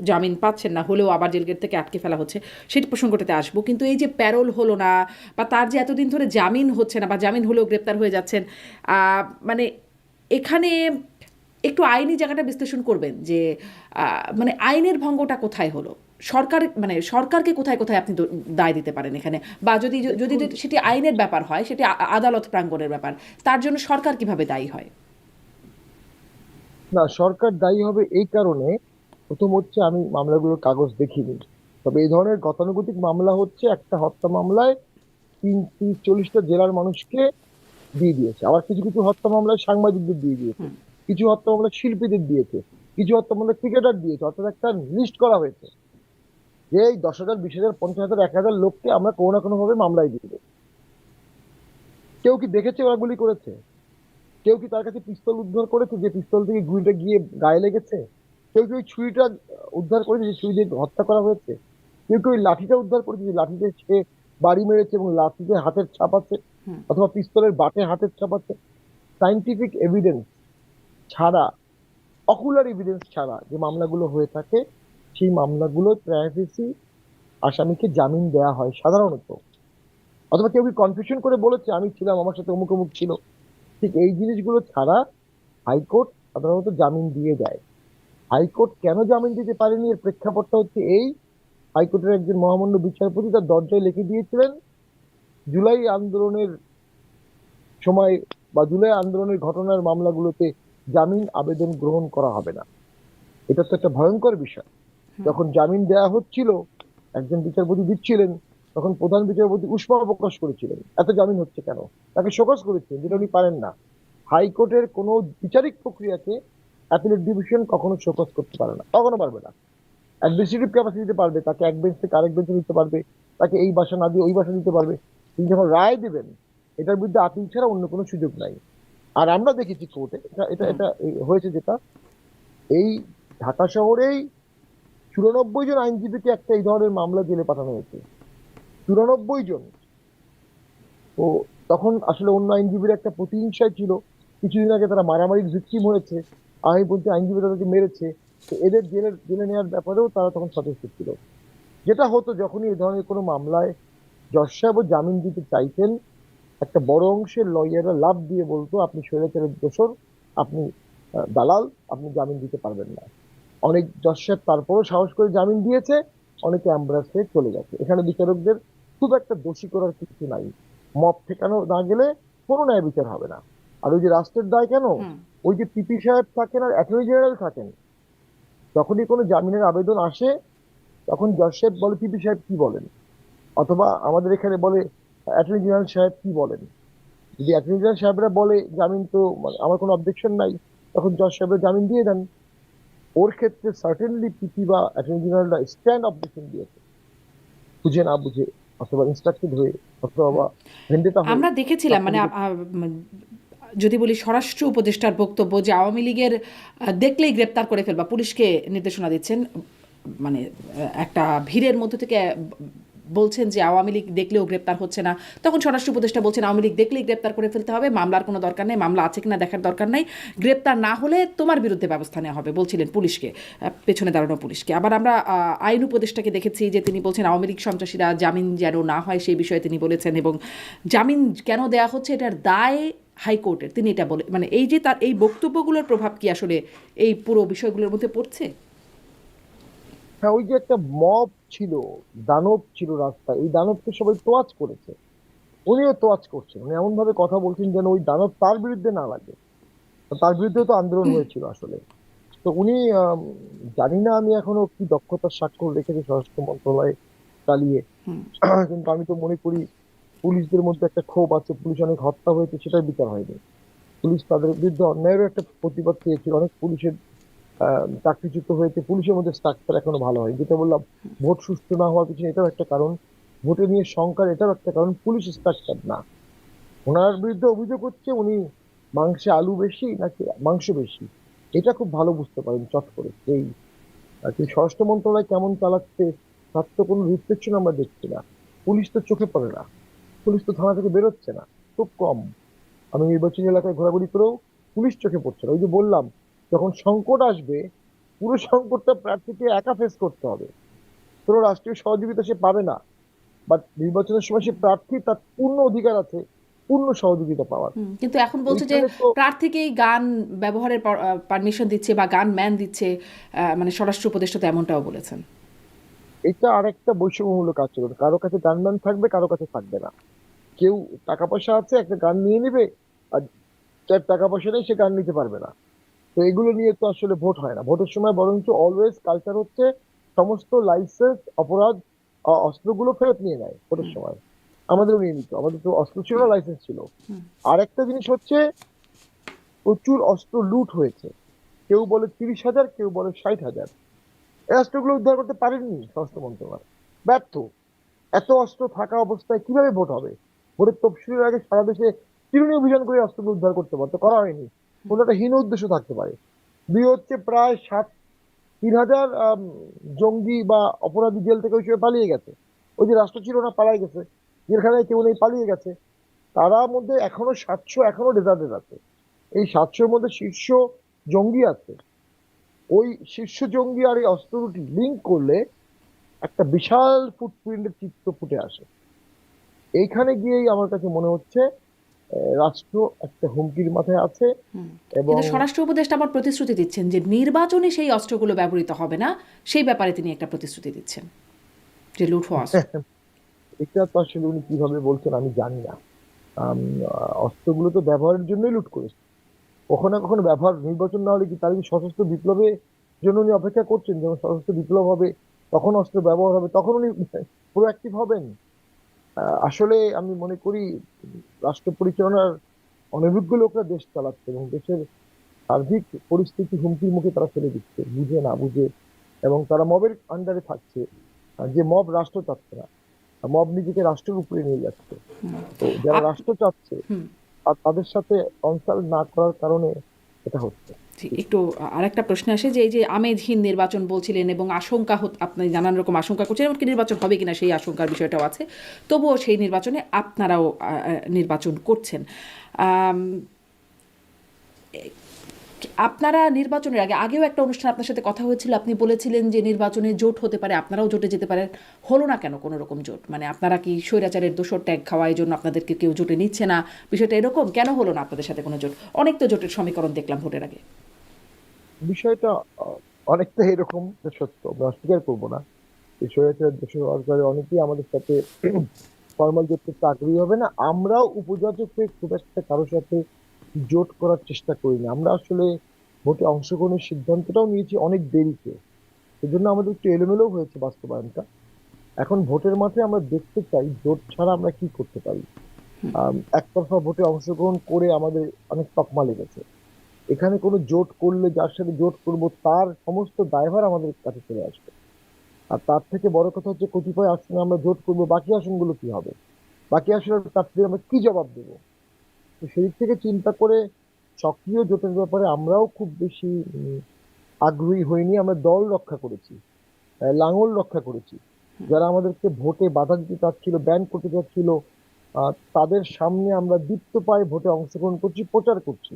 জামিন পাচ্ছেন না, হলেও আবার জেলগেট থেকে আটকে ফেলা হচ্ছে, সেই প্রসঙ্গটাতে আসবো। কিন্তু এই যে প্যারোল হলো না, বা তার যে এতদিন ধরে জামিন হচ্ছে না, বা জামিন হলেও গ্রেপ্তার হয়ে যাচ্ছেন, মানে এখানে একটু আইনি জায়গাটা বিশ্লেষণ করবেন যে মানে আইনের ভঙ্গটা কোথায় হলো? সরকার মানে সরকারকে কোথায় কোথায় আপনি দায় দিতে পারেন এখানে? বা যদি যদি দেখুন, সেটি আইনের ব্যাপার হয়, সেটি আদালত প্রাঙ্গণের ব্যাপার, তার জন্য সরকার কিভাবে দায়ী হয়? না, সরকার দায়ী হবে এই কারণে, প্রথম হচ্ছে আমি মামলাগুলোর কাগজ দেখিনি, তবে এই ধরনের গতানুগতিক মামলা হচ্ছে একটা হত্যা মামলায় 30-40টা জেলার মানুষকে দিয়ে দিয়েছে, আবার কিছু কিছু হত্যা মামলায় সাংবাদিকদের দিয়ে দিয়েছে, হুম। কিছু হত্যা মামলায় শিল্পীদের দিয়েছে, কিছু হত্যা মামলায় ক্রিকেটার দিয়েছে। অর্থাৎ একটা লিস্ট করা হয়েছে যে এই 10,000, 20,000, 50,000, 1,000 লোককে আমরা কোনো না কোনো ভাবে মামলায় দিব। কেউ কি দেখেছে ওরা গুলি করেছে? কেউ কি তার কাছে পিস্তল উদ্ধার করেছে, যে পিস্তল থেকে গুলিটা গিয়ে গায়ে লেগেছে? কেউ কি ওই ছুরিটা উদ্ধার করেছে, যে ছুরি দিয়ে হত্যা করা হয়েছে? কেউ কি ওই লাঠিটা উদ্ধার করেছে, যে লাঠিতে সে বাড়ি মেরেছে এবং লাঠিতে হাতের ছাপ আছে? হুম। অথবা পিস্তলের বাটে হাতের চাপাচ্ছে, সাইন্টিফিক এভিডেন্স ছাড়া, অকুলার এভিডেন্স ছাড়া যে মামলাগুলো হয়ে থাকে, সেই মামলাগুলো প্রাইভেসি আসামিকে জামিন দেওয়া হয় সাধারণত। অথবা কেউ কি কনফেশন করে বলেছে আমি ছিলাম, আমার সাথে অমুক অমুক ছিল, ঠিক এই জিনিসগুলো ছাড়া হাইকোর্ট সাধারণত জামিন দিয়ে দেয়। হাইকোর্ট কেন জামিন দিতে পারেনি এর প্রেক্ষাপটটা হচ্ছে এই, হাইকোর্টের একজন মহামান্য বিচারপতি তার দরজায় লিখে দিয়েছিলেন জুলাই আন্দোলনের সময় বা জুলাই আন্দোলনের ঘটনার মামলাগুলোতে জামিন আবেদন গ্রহণ করা হবে না। এটা তো একটা ভয়ঙ্কর বিষয়। হুম। যখন জামিন দেওয়া হচ্ছিল, একজন বিচারপতি দিচ্ছিলেন, তখন প্রধান বিচারপতি উষ্মা প্রকাশ করেছিলেন এত জামিন হচ্ছে কেন, তাকে শোকজ করেছিলেন, যেটা উনি পারেন না। হাইকোর্টের কোনো বিচারিক প্রক্রিয়াকে অ্যাপিলেট ডিভিশন কখনো শোকজ করতে পারে না, কখনো পারবে না। অ্যাডমিনিস্ট্রেটিভ ক্যাপাসিটিতে পারবে, তাকে এক বেঞ্চ থেকে আরেক বেঞ্চে নিতে পারবে, তাকে এই বাসা না দিয়ে ওই বাসা দিতে পারবে। তিনি যখন রায় দেবেন, এটার বিরুদ্ধে আপিল ছাড়া অন্য কোনো সুযোগ নাই। আর আমরা দেখেছি কোর্টে এটা এটা হুম। এটা হয়েছে যেটা, এই ঢাকা শহরেই 94 জন আইনজীবীকে একটা এই ধরনের মামলা জেলে পাঠানো হয়েছে, 94 জন। তো তখন আসলে অন্য আইনজীবীর একটা প্রতিহিংসায় ছিল, কিছুদিন আগে তারা মারামারির ভিকটিম হয়েছে, আমি বলছি আইনজীবী তাদেরকে মেরেছে, তো এদের জেলে জেলে নেওয়ার ব্যাপারেও তারা তখন সচেষ্ট ছিল। যেটা হতো যখনই এই ধরনের কোনো মামলায় জজ সাহেবও জামিন দিতে চাইতেন, একটা বড় অংশের লয়াররা লাভ দিয়ে বলতো আপনি স্বৈরাচারের দোষর, আপনি দালাল, আপনি জামিন দিতে পারবেন না। অনেক জজ সাহেব তারপরও সাহস করে জামিন দিয়েছে, অনেকে অ্যাম্বারাস হয়ে চলে গেছে। এখানে বিচারকদের খুব একটা দোষী করার কিছু নাই, মব ঠেকানো না গেলে কোনো ন্যায় বিচার হবে না। আর ওই যে রাষ্ট্রের দায় কেন, হুম। ওই যে পিপি সাহেব থাকেন আর অ্যাটর্নি জেনারেল থাকেন, যখনই কোনো জামিনের আবেদন আসে তখন জজ সাহেব বলে পিপি সাহেব কি বলেন, অথবা আমাদের এখানে বলে অ্যাটর্নি জেনারেল সাহেব কি বলেন। যদি অ্যাটর্নি জেনারেল সাহেবরা বলে জামিন তো মানে আমার কোনো অবজেকশন নাই, তখন জজ সাহেবরা জামিন দিয়ে দেন। ওর ক্ষেত্রে সার্টেনলি পিপি বা অ্যাটর্নি জেনারেলরা স্ট্যান্ড অবজেকশন দিয়েছে, বুঝে না বুঝে, অথবা ইনস্ট্রাক্টেড হয়ে, অথবা ভেন্ডেটা হয়ে, আমরা দেখেছিলাম মানে রাষ্ট্রপতি। যদি বলি স্বরাষ্ট্র উপদেষ্টার বক্তব্য যে আওয়ামী লীগের দেখলেই গ্রেপ্তার করে ফেলবা, পুলিশকে নির্দেশনা দিচ্ছেন, মানে একটা ভিড়ের মধ্য থেকে বলছেন যে আওয়ামী লীগ দেখলেও গ্রেপ্তার হচ্ছে না। তখন স্বরাষ্ট্র উপদেষ্টা বলছেন আওয়ামী লীগ দেখলেই গ্রেপ্তার করে ফেলতে হবে, মামলার কোনো দরকার নেই, মামলা আছে কিনা দেখার দরকার নাই, গ্রেপ্তার না হলে তোমার বিরুদ্ধে ব্যবস্থা নেওয়া হবে, বলছিলেন পুলিশকে, পেছনে দাঁড়ানো পুলিশকে। আবার আমরা আইন উপদেষ্টাকে দেখেছি যে তিনি বলছেন আওয়ামী লীগ সন্ত্রাসীরা জামিন যেন না হয় সেই বিষয়ে তিনি বলেছেন, এবং জামিন কেন দেয়া হচ্ছে এটার দায় হাইকোর্টের, তিনি এটা বলে, মানে এই যে তার এই বক্তব্যগুলোর প্রভাব কি আসলে এই পুরো বিষয়গুলোর মধ্যে পড়ছে? হ্যাঁ, ওই যে একটা মব ছিল, দানব ছিল রাস্তায়, এই দানবকে সবাই তোয়াজ করেছে, উনিও তোয়াজ করছেন, উনি এমন ভাবে কথা বলছেন যেন ওই দানব তার বিরুদ্ধে না লাগে। তার বিরুদ্ধে তো আন্দোলন হয়েছিল আসলে। তো উনি জানি না আমি এখনো কি দক্ষতার স্বাক্ষর রেখেছে স্বরাষ্ট্র মন্ত্রণালয় চালিয়ে, হুম। কিন্তু আমি তো মনে করি পুলিশদের মধ্যে একটা ক্ষোভ আছে, পুলিশ অনেক হত্যা হয়েছে, সেটার বিচার হয়নি। পুলিশ তাদের বিরুদ্ধে অন্যায়েরও একটা প্রতিবাদ চেয়েছিল, অনেক পুলিশের চাকরিচ্যুত হয়েছে, পুলিশের মধ্যে স্ট্রাকচার এখনো ভালো হয়, যেটা বললাম ভোট সুষ্ঠু না হওয়ার পিছনে এটাও একটা কারণ, ভোটে নিয়ে সংখ্যার এটাও একটা কারণ, পুলিশ স্ট্রাকচার না। ওনার বিরুদ্ধে অভিযোগ হচ্ছে উনি মাংসে আলু বেশি নাকি মাংস বেশি, এটা খুব ভালো বুঝতে পারেন চট করে এই। আর কি স্বরাষ্ট্র মন্ত্রণালয় কেমন চালাচ্ছে তার তো কোনো রিফ্লেকশন আমরা দেখছি না। পুলিশ তো চোখে পড়ে না, পুলিশ তো থানা থেকে বেরোচ্ছে না, খুব কম। আমি নির্বাচনী এলাকায় ঘোরাঘুরি করেও পুলিশ চোখে পড়ছে না। ওই যে বললাম, যখন সংকট আসবে, পুরো সংকটটা প্রার্থীকে একা ফেস করতে হবে, কোনো রাষ্ট্রীয় সহযোগিতা সে পাবে না। বাট নির্বাচনের সময় সে প্রার্থী, তার পূর্ণ অধিকার আছে পূর্ণ সহযোগিতা পাওয়ার। কিন্তু এখন বলছে যে এইখানে তো প্রার্থীকেই গান ব্যবহারের পারমিশন দিচ্ছে বা গান ম্যান দিচ্ছে, মানে স্বরাষ্ট্র উপদেষ্টা তো এমনটাও বলেছেন। এটা আরেকটা বৈষম্যমূলক আচরণ, কারো কাছে গানম্যান থাকবে, কারো কাছে থাকবে না। কেউ টাকা পয়সা আছে একটা গান নিয়ে নিবে, আর যার টাকা পয়সা নেই সে গান নিতে পারবে না। তো এগুলো নিয়ে তো আসলে ভোট হয় না। ভোটের সময় বরঞ্চ অলওয়েজ কালচার হচ্ছে সমস্ত লাইসেন্স অপরাধ অস্ত্রগুলো ফেরত নিয়ে নেয় ভোটের হুম। সময়। আমাদেরও নিয়ে নিত, আমাদের তো অস্ত্র ছিল না, লাইসেন্স ছিল। হুম। আর একটা জিনিস হচ্ছে, প্রচুর অস্ত্র লুট হয়েছে, কেউ বলে 30,000, কেউ বলে 60,000। এই অস্ত্রগুলো উদ্ধার করতে পারেননি স্বরাষ্ট্র মন্ত্রণালয়, ব্যর্থ। এত অস্ত্র থাকা অবস্থায় কিভাবে ভোট হবে? ভোটের তফসিলের আগে সারা দেশে চিরুনি অভিযান করে অস্ত্রগুলো উদ্ধার করতে পারতো, করা হয়নি। কোনো একটা হীন উদ্দেশ্য থাকতে পারে। দুই হচ্ছে প্রায় 3,000 জঙ্গি বা অপরাধী জেল থেকে ওই সময় পালিয়ে গেছে। ওই যে রাষ্ট্র ছিল না, পালিয়ে গেছে, জেলখানায় কেউ নেই, পালিয়ে গেছে। তারা মধ্যে এখনো 700 এখনো রেজার্ভের আছে। এই 700-র মধ্যে শীর্ষ জঙ্গি আছে। ওই শীর্ষ জঙ্গি আর এই অস্ত্র দুটি লিঙ্ক করলে একটা বিশাল ফুটপ্রিন্টের চিত্র ফুটে আসে। এইখানে গিয়েই আমার কাছে মনে হচ্ছে রাষ্ট্র একটা হুমকির মাথায় আছে। হুম। এবং কিন্তু স্বরাষ্ট্র উপদেষ্টা আবার প্রতিশ্রুতি দিচ্ছেন যে নির্বাচনে সেই অস্ত্রগুলো ব্যবহৃত হবে না, সেই ব্যাপারে তিনি একটা প্রতিশ্রুতি দিচ্ছেন যে লুট হওয়া অস্ত্র। এটা তো আসলে উনি কিভাবে বলছেন আমি জানি না। আম, অস্ত্রগুলো তো ব্যবহারের জন্যই লুট করেছে। কখনো না কখনো ব্যবহার, নির্বাচন না হলে কি তার কি সশস্ত্র বিপ্লবের জন্য উনি অপেক্ষা করছেন? যখন সশস্ত্র বিপ্লব হবে তখন অস্ত্র ব্যবহার হবে, তখন উনি প্রোঅ্যাক্টিভ হবেন? আসলে আমি মনে করি রাষ্ট্র পরিচালনার অনভিজ্ঞ লোকরা দেশ চালাচ্ছে এবং দেশের সার্বিক পরিস্থিতি হুমকির মুখে তারা ফেলে দিচ্ছে বুঝে না বুঝে। এবং তারা মবের আন্ডারে থাকছে। যে মব রাষ্ট্র চাচ্ছে না, মব নিজেকে রাষ্ট্রের উপরে নিয়ে যাচ্ছে। তো যারা আপ রাষ্ট্র চাচ্ছে হুম। আর তাদের সাথে কনসাল্ট না করার কারণে এটা হচ্ছে। জি, একটু আরেকটা প্রশ্ন আসে যে এই যে আমেজহীন নির্বাচন বলছিলেন এবং আশঙ্কা আপনি নানান রকম আশঙ্কা করছেন, এমনকি নির্বাচন হবে কিনা সেই আশঙ্কার বিষয়টাও আছে, তবুও সেই নির্বাচনে আপনারাও নির্বাচন করছেন। আম, আপনারা নির্বাচনের আগেও একটা অনুষ্ঠান আপনার সাথে কথা হয়েছিল, আপনি বলেছিলেন যে নির্বাচনে জোট হতে পারে, আপনারাও জোটে যেতে পারেন। হলো না কেন কোনো রকম জোট? মানে আপনারা কি স্বৈরাচারের দোসর ট্যাগ খাওয়া, এই জন্য আপনাদেরকে কেউ জোটে নিচ্ছে না? বিষয়টা এরকম কেন হলো না আপনাদের সাথে কোনো জোট? অনেক তো জোটের সমীকরণ দেখলাম ভোটের আগে। বিষয়টা অনেকটা এরকম, যে সত্য আমরা অস্বীকার করবো না। এই স্বৈরাচার দেশের সরকারের অনেকেই আমাদের সাথে ফর্মাল জোট করতে আগ্রহী হবে না। আমরাও উপযোজক হয়ে খুব একটা কারোর সাথে জোট করার চেষ্টা করি না। আমরা আসলে ভোটে অংশগ্রহণের সিদ্ধান্তটাও নিয়েছি অনেক দেরিতে। সেজন্য আমাদের একটু এলোমেলো হয়েছে বাস্তবায়নটা। এখন ভোটের মাঠে আমরা দেখতে চাই জোট ছাড়া আমরা কি করতে পারি। একতরফা ভোটে অংশগ্রহণ করে আমাদের অনেক তকমা লেগেছে। এখানে কোনো জোট করলে যার সাথে জোট করব তার সমস্ত দায়ভার আমাদের কাছে চলে আসবে। আর তার থেকে বড় কথা হচ্ছে কতিপয় আসনে আমরা জোট করব, বাকি আসনগুলো কি হবে? বাকি আসলে তার থেকে আমরা কি জবাব দেবো? তো সেই দিক থেকে চিন্তা করে সক্রিয় জোটের ব্যাপারে আমরাও খুব বেশি আগ্রহী হইনি। আমরা দল রক্ষা করেছি, লাঙল রক্ষা করেছি। যারা আমাদেরকে ভোটে বাধা দিতে চাচ্ছিল, ব্যান করতে চাচ্ছিল, তাদের সামনে আমরা দীপ্ত পায়ে ভোটে অংশগ্রহণ করছি, প্রচার করছি।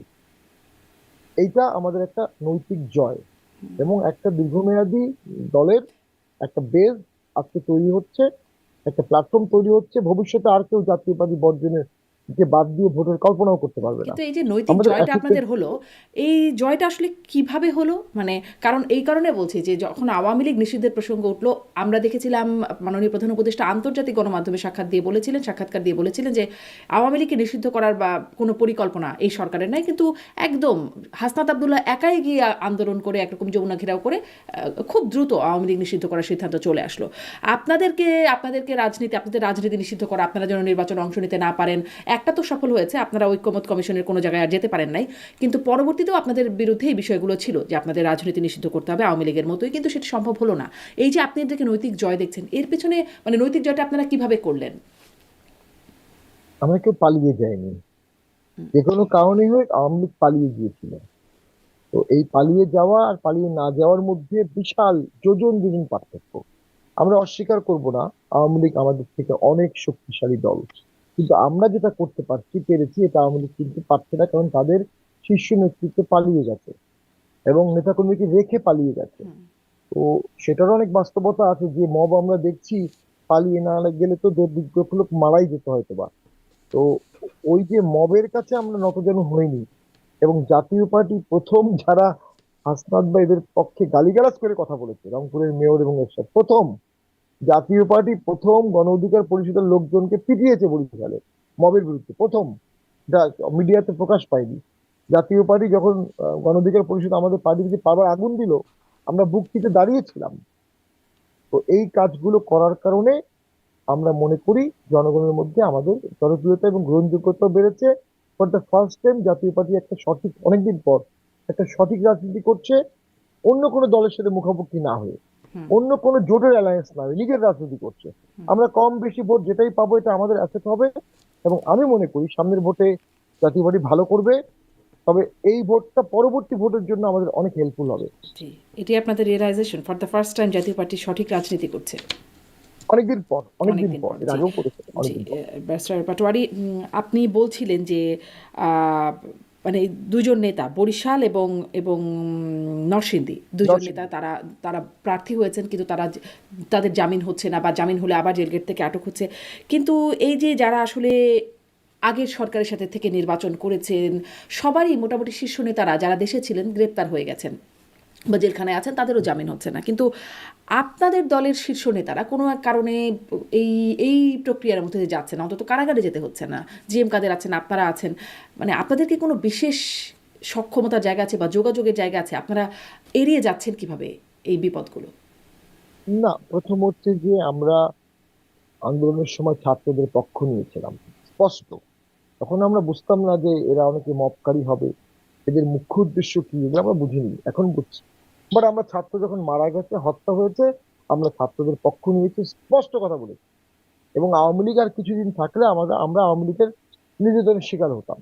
এইটা আমাদের একটা নৈতিক জয় এবং একটা দীর্ঘমেয়াদী দলের একটা বেজ আজকে তৈরি হচ্ছে, একটা প্ল্যাটফর্ম তৈরি হচ্ছে। ভবিষ্যতে আর কেউ জাতীয়তাবাদী বর্জনের কে বাদ দিয়ে ভোটের কল্পনাও করতে পারবে না। কিন্তু এই যে নৈতিক আমাদের জয়টা একেতে আপনাদের হলো, এই জয়টা আসলে কিভাবে হলো? মানে কারণ এই কারণে বলছি যে যখন আওয়ামী লীগ নিষিদ্ধের প্রসঙ্গ উঠলো, আমরা দেখেছিলাম মাননীয় প্রধান উপদেষ্টা আন্তর্জাতিক গণমাধ্যমে সাক্ষাৎকার দিয়ে বলেছিলেন যে আওয়ামী লীগকে নিষিদ্ধ করার বা কোনো পরিকল্পনা এই সরকারের নাই, কিন্তু একদম হাসনাত আবদুল্লাহ একাই গিয়ে আন্দোলন করে একরকম যমুনা ঘেরাও করে খুব দ্রুত আওয়ামী লীগ নিষিদ্ধ করার সিদ্ধান্ত চলে আসলো। আপনাদেরকে আপনাদের রাজনীতি নিষিদ্ধ করা, আপনারা যেন নির্বাচনে অংশ নিতে না পারেন, একটা তো সফল হয়েছে, আপনারা ঐক্যমত কমিশনের কোনো জায়গায় আর যেতে পারেন নাই, কিন্তু পরবর্তীতেও আপনাদের বিরুদ্ধে এই বিষয়গুলো ছিল যে আপনাদের রাজনীতি নিষিদ্ধ করতে হবে আওয়ামী লীগের মতোই, কিন্তু সেটা সম্ভব হলো না। এই যে আপনি এদেরকে নৈতিক জয় দেখছেন, এর পেছনে মানে নৈতিক জয়টা আপনারা কিভাবে করলেন? আমরা কেউ পালিয়ে যায়নি। যে কোনো কারণে হোক আওয়ামী লীগ পালিয়ে গিয়েছিল। তো এই পালিয়ে যাওয়া আর পালিয়ে না যাওয়ার মধ্যে বিশাল যোজন যোজন পার্থক্য। আমরা অস্বীকার করব না, আওয়ামী লীগ আমাদের থেকে অনেক শক্তিশালী দল। কিন্তু আমরা যেটা করতে পেরেছি, এটা আওয়ামী লীগ কিন্তু পারছে না, কারণ তাদের শীর্ষ নেতৃত্ব পালিয়ে গেছে এবং নেতাকর্মীকে রেখে পালিয়ে গেছে। তো সেটারও অনেক বাস্তবতা আছে যে মব আমরা দেখছি, পালিয়ে না গেলে তো দুর্যোগ মারাই যেত হয়তো বা। তো ওই যে মবের কাছে আমরা নতজানু হইনি। এবং জাতীয় পার্টি প্রথম যারা হাসনাত বা এদের পক্ষে গালিগালাজ করে কথা বলেছে, রংপুরের মেয়র এবং এরশাদ প্রথম। জাতীয় পার্টি প্রথম গণ অধিকার পরিষদের লোকজনকে পিটিয়েছে বরিশালে মবের বিরুদ্ধে, প্রথম। যা মিডিয়াতে প্রকাশ পায়নি। জাতীয় পার্টি যখন গণ অধিকার পরিষদ আমাদের পার্টিকে পাড়ার আগুন দিল, আমরা বুক চিতে দাঁড়িয়েছিলাম। তো এই কাজগুলো করার কারণে আমরা মনে করি জনগণের মধ্যে আমাদের জনপ্রিয়তা এবং গ্রহণযোগ্যতা বেড়েছে। For the first time Jatiya party একটা সঠিক, অনেকদিন পর একটা সঠিক রাজনীতি করছে, অন্য কোনো দলের সাথে মুখোমুখি না হয়ে, অন্য কোনো জোটের অ্যালায়েন্স না হয়ে নিজের রাজনীতি করছে। আমরা কম বেশি ভোট যেটাই পাবো এটা আমাদের অ্যাসেট হবে। এবং আমি মনে করি সামনের ভোটে জাতীয় পার্টি ভালো করবে। তবে এই ভোটটা পরবর্তী ভোটের জন্য আমাদের অনেক হেল্পফুল হবে। জি, এটি আপনাদের realisation for the first time Jatiya party সঠিক রাজনীতি করছে। অনেকদিন অনেকদিন পর পর, এর জি। আগেও করেছে জি, অনেকদিন পর। ব্যারিস্টার পাটোয়ারি, আপনি বলছিলেন যে আহ, মানে দুজন নেতা বরিশাল এবং এবং নরসিংদী, দুজন নেতা নরসিংদী। তারা তারা প্রার্থী হয়েছেন, কিন্তু তাদের জামিন হচ্ছে না, বা জামিন হলে আবার জেলগেট থেকে আটক হচ্ছে। কিন্তু এই যে যারা আসলে আগের সরকারের সাথে থেকে নির্বাচন করেছেন, সবারই মোটামুটি শীর্ষ নেতারা যারা দেশে ছিলেন গ্রেপ্তার হয়ে গেছেন বা জেলখানায় আছেন, তাদেরও জামিন হচ্ছে না। কিন্তু আপনাদের দলের শীর্ষ নেতারা কোনো এক কারণে এই এই প্রক্রিয়ার মধ্যে দিয়ে যাচ্ছে না, অন্তত কারাগারে যেতে হচ্ছে না। জিএম কাদের আছেন, আপনারা আছেন, মানে আপনাদের কি কোনো বিশেষ সক্ষমতার জায়গা আছে বা যোগাযোগের জায়গা আছে? আপনারা এড়িয়ে যাচ্ছেন কিভাবে এই বিপদগুলো? না, প্রথম হচ্ছে যে আমরা আন্দোলনের সময় ছাত্রদের পক্ষ নিয়েছিলাম, স্পষ্ট। তখন আমরা বুঝতাম না যে এরা অনেকে মবকারী হবে, এদের মুখ্য উদ্দেশ্য কি, এগুলো আমরা বুঝিনি, এখন বুঝছি। বাট আমরা ছাত্র যখন মারা গেছে, হত্যা হয়েছে, আমরা ছাত্রদের পক্ষ নিয়েছি, স্পষ্ট কথা বলেছি। এবং আওয়ামী লীগ আর কিছুদিন থাকলে আমরা আওয়ামী লীগের নির্যাতনের শিকার হতাম।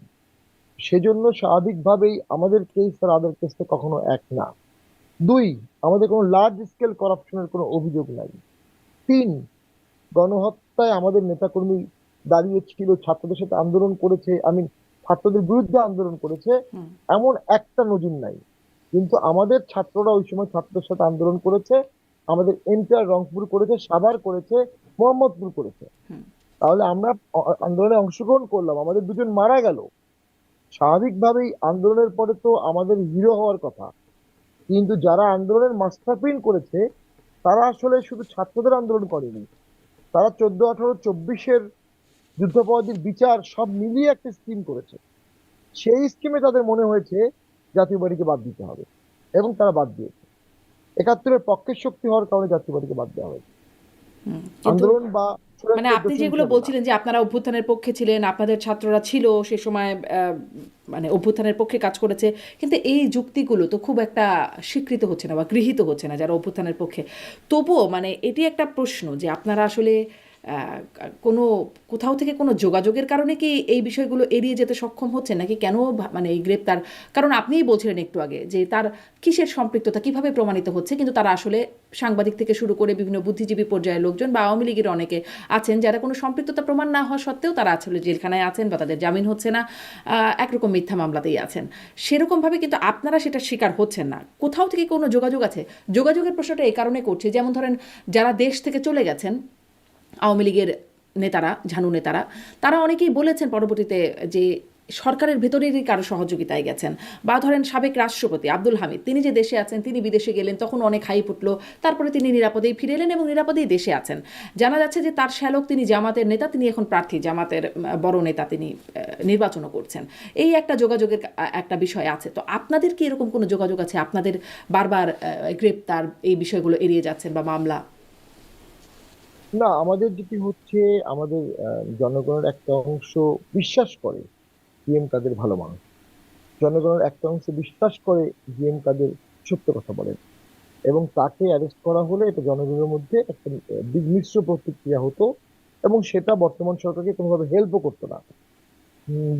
সেজন্য স্বাভাবিকভাবেই আমাদের কেস আর আদার কেসটা কখনো এক না। দুই, আমাদের কোনো লার্জ স্কেল করাপশনের কোনো অভিযোগ নাই। তিন, গণহত্যায় আমাদের নেতাকর্মী দাঁড়িয়েছিল, ছাত্রদের সাথে আন্দোলন করেছে, ছাত্রদের বিরুদ্ধে আন্দোলন করেছে, হুম, এমন একটা নজির নাই। কিন্তু আমাদের ছাত্ররা ওই সময় ছাত্রদের সাথে আন্দোলন করেছে, আমাদের এন্টার রংপুর করেছে, সাভার করেছে, মোহাম্মদপুর করেছে। হুম, তাহলে আমরা আন্দোলনে অংশগ্রহণ করলাম, আমাদের দুজন মারা গেল। স্বাভাবিকভাবেই আন্দোলনের পরে তো আমাদের হিরো হওয়ার কথা। কিন্তু যারা আন্দোলনের মাস্টারপিন করেছে, তারা আসলে শুধু ছাত্রদের আন্দোলন করেনি, তারা 14, 18, 24-এর যুদ্ধাপরাধীর বিচার সব মিলিয়ে একটা স্কিম করেছে। সেই স্কিমে তাদের মনে হয়েছে জাতীয় পার্টিকে বাদ দিতে হবে, এবং তারা বাদ দিয়েছে। 71-এর পক্ষের শক্তি হওয়ার কারণে জাতীয় পার্টিকে বাদ দেওয়া হয়েছে। হুম। কিন্তু আন্দোলন বা মানে চূড়ান্ত আপনি দোষী যেগুলো হিসাবে না। বলছিলেন যে আপনারা অভ্যুত্থানের পক্ষে ছিলেন, আপনাদের ছাত্ররা ছিল সে সময়, মানে অভ্যুত্থানের পক্ষে কাজ করেছে, কিন্তু এই যুক্তিগুলো তো খুব একটা স্বীকৃত হচ্ছে না বা গৃহীত হচ্ছে না যারা অভ্যুত্থানের পক্ষে। তবুও মানে এটি একটা প্রশ্ন যে আপনারা আসলে কোনো কোথাও থেকে কোনো যোগাযোগের কারণে কি এই বিষয়গুলো এড়িয়ে যেতে সক্ষম হচ্ছে, নাকি কেন মানে এই গ্রেপ্তার? কারণ আপনিই বলছিলেন একটু আগে যে তার কিসের সম্পৃক্ততা কিভাবে প্রমাণিত হচ্ছে, কিন্তু তারা আসলে সাংবাদিক থেকে শুরু করে বিভিন্ন বুদ্ধিজীবী পর্যায়ের লোকজন বা আওয়ামী লীগের অনেকে আছেন যারা কোনো সম্পৃক্ততা প্রমাণ না হওয়া সত্ত্বেও তারা আসলে জেলখানায় আছেন বা তাদের জামিন হচ্ছে না, একরকম মিথ্যা মামলাতেই আছেন। সেরকমভাবে কিন্তু আপনারা সেটা শিকার হচ্ছেন না। কোথাও থেকে কোনো যোগাযোগ আছে? যোগাযোগের প্রশ্নটা এই কারণে করছে, যেমন ধরেন যারা দেশ থেকে চলে গেছেন আওয়ামী লীগের নেতারা, ঝানু নেতারা, তারা অনেকেই বলেছেন পরবর্তীতে যে সরকারের ভেতরেরই কারো সহযোগিতায় গেছেন। বা ধরেন সাবেক রাষ্ট্রপতি আব্দুল হামিদ, তিনি যে দেশে আছেন, তিনি বিদেশে গেলেন, তখন অনেক হাই উঠল, তারপরে তিনি নিরাপদেই ফিরে এলেন এবং নিরাপদেই দেশে আছেন। জানা যাচ্ছে যে তার শ্যালক, তিনি জামাতের নেতা, তিনি এখন প্রার্থী, জামাতের বড় নেতা, তিনি নির্বাচনও করছেন। এই একটা যোগাযোগের একটা বিষয় আছে। তো আপনাদের কি এরকম কোনো যোগাযোগ আছে? আপনাদের বারবার গ্রেপ্তার, এই বিষয়গুলো এড়িয়ে যাচ্ছেন বা মামলা? না, আমাদের যেটি হচ্ছে, আমাদের জনগণের একটা অংশ বিশ্বাস করে জিএম কাদের ভালো মানুষ। জনগণের একটা অংশ বিশ্বাস করে জিএম কাদের সত্য কথা বলেন, এবং তাকে অ্যারেস্ট করা হলে এটা জনগণের মধ্যে একটা মিশ্র প্রতিক্রিয়া হতো, এবং সেটা বর্তমান সরকারকে কোনোভাবে হেল্পও করতো না।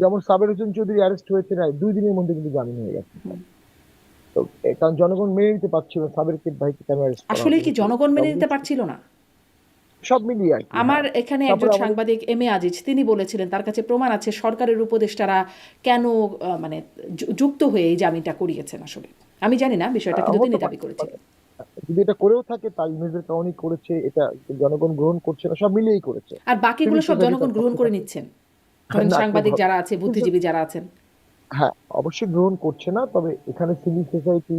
যেমন সাবের হোসেন চৌধুরী অ্যারেস্ট হয়েছে না, 2 দিনের মধ্যে কিন্তু জামিন হয়ে গেছে। তো কারণ জনগণ মেনে নিতে পারছিল না সাবেরকে ভাইকে কেন অ্যারেস্ট করা আসলে হলো। কি জনগণ মেনে নিতে পারছিল না? সব মিলিয়ে আর কি, আমার হ্যাঁ। এখানে একজন তারপরে আমাদের সাংবাদিক এম এ আজিজ, তিনি বলেছিলেন তার কাছে প্রমাণ আছে সরকারের উপদেষ্টারা কেন মানে যুক্ত হয়ে এই জামিনটা করিয়েছেন। আসলে আমি জানি না বিষয়টা, কিন্তু তিনি হতে দাবি পারে। করেছিলেন। যদি এটা করেও থাকে, তার ইমেজের কারণেই করেছে, এটা জনগণ গ্রহণ করছে না, সব মিলিয়েই করেছে। আর বাকিগুলো সিভিল সব সোসাইটি জনগণ তার গ্রহণ পক্ষে করে থাকে। নিচ্ছেন, ধরেন না, কেউ সাংবাদিক যারা আছে, কিন্তু বুদ্ধিজীবী যারা আছেন। হ্যাঁ, অবশ্যই গ্রহণ করছে না, তবে এখানে সিভিল সোসাইটি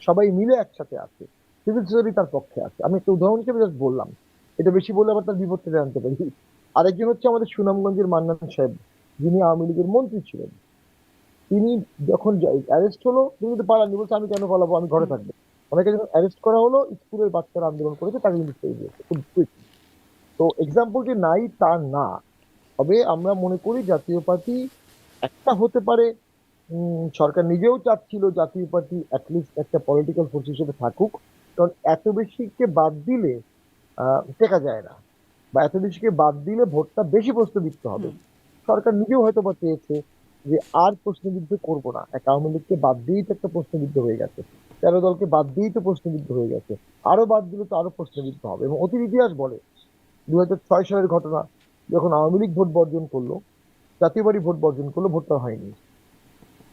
সবাই মিলে একসাথে আছে, সিভিল সোসাইটি তার পক্ষে আছে। আমি একটা উদাহরণ হিসেবে জাস্ট বললাম, এটা বেশি বললে আবার তার বিপদটা জানতে পারি। আরেকজন হচ্ছে আমাদের সুনামগঞ্জের মান্নান সাহেব, যিনি আওয়ামী লীগের মন্ত্রী ছিলেন। তিনি যখন অ্যারেস্ট হলো, তিনি কিন্তু পালাননি, বলছে আমি কেন পালাবো, আমি ঘরে হুম, থাকবো। অনেকে যখন অ্যারেস্ট করা হলো, স্কুলের বাচ্চারা আন্দোলন করেছে, তাকে কিন্তু ছেড়ে দিয়েছে খুব কুইক। তো এক্সাম্পলটি নাই তা না, তবে আমরা মনে করি জাতীয় পার্টি একটা হতে পারে। সরকার নিজেও চাচ্ছিল জাতীয় পার্টি অ্যাটলিস্ট একটা পলিটিক্যাল ফোর্স হিসেবে থাকুক, কারণ এত বেশিকে বাদ দিলে টেকা যায় না, বা এত বেশিকে বাদ দিলে ভোটটা বেশি প্রশ্নবিদ্ধ হবে। হুম, সরকার নিজেও হয়তো বা চেয়েছে যে আর প্রশ্নবিদ্ধ করবো না, এক আওয়ামী লীগকে বাদ দিয়েই তো একটা প্রশ্নবিদ্ধ হয়ে গেছে, 13 দলকে বাদ দিয়েই তো প্রশ্নবিদ্ধ হয়ে গেছে, আরো বাদ দিলে তো আরো প্রশ্নবিদ্ধ হবে। এবং অতীত ইতিহাস বলে 2006 সালের ঘটনা, যখন আওয়ামী লীগ ভোট বর্জন করলো, জাতীয় পার্টি ভোট বর্জন করলো, ভোটটা হয়নি।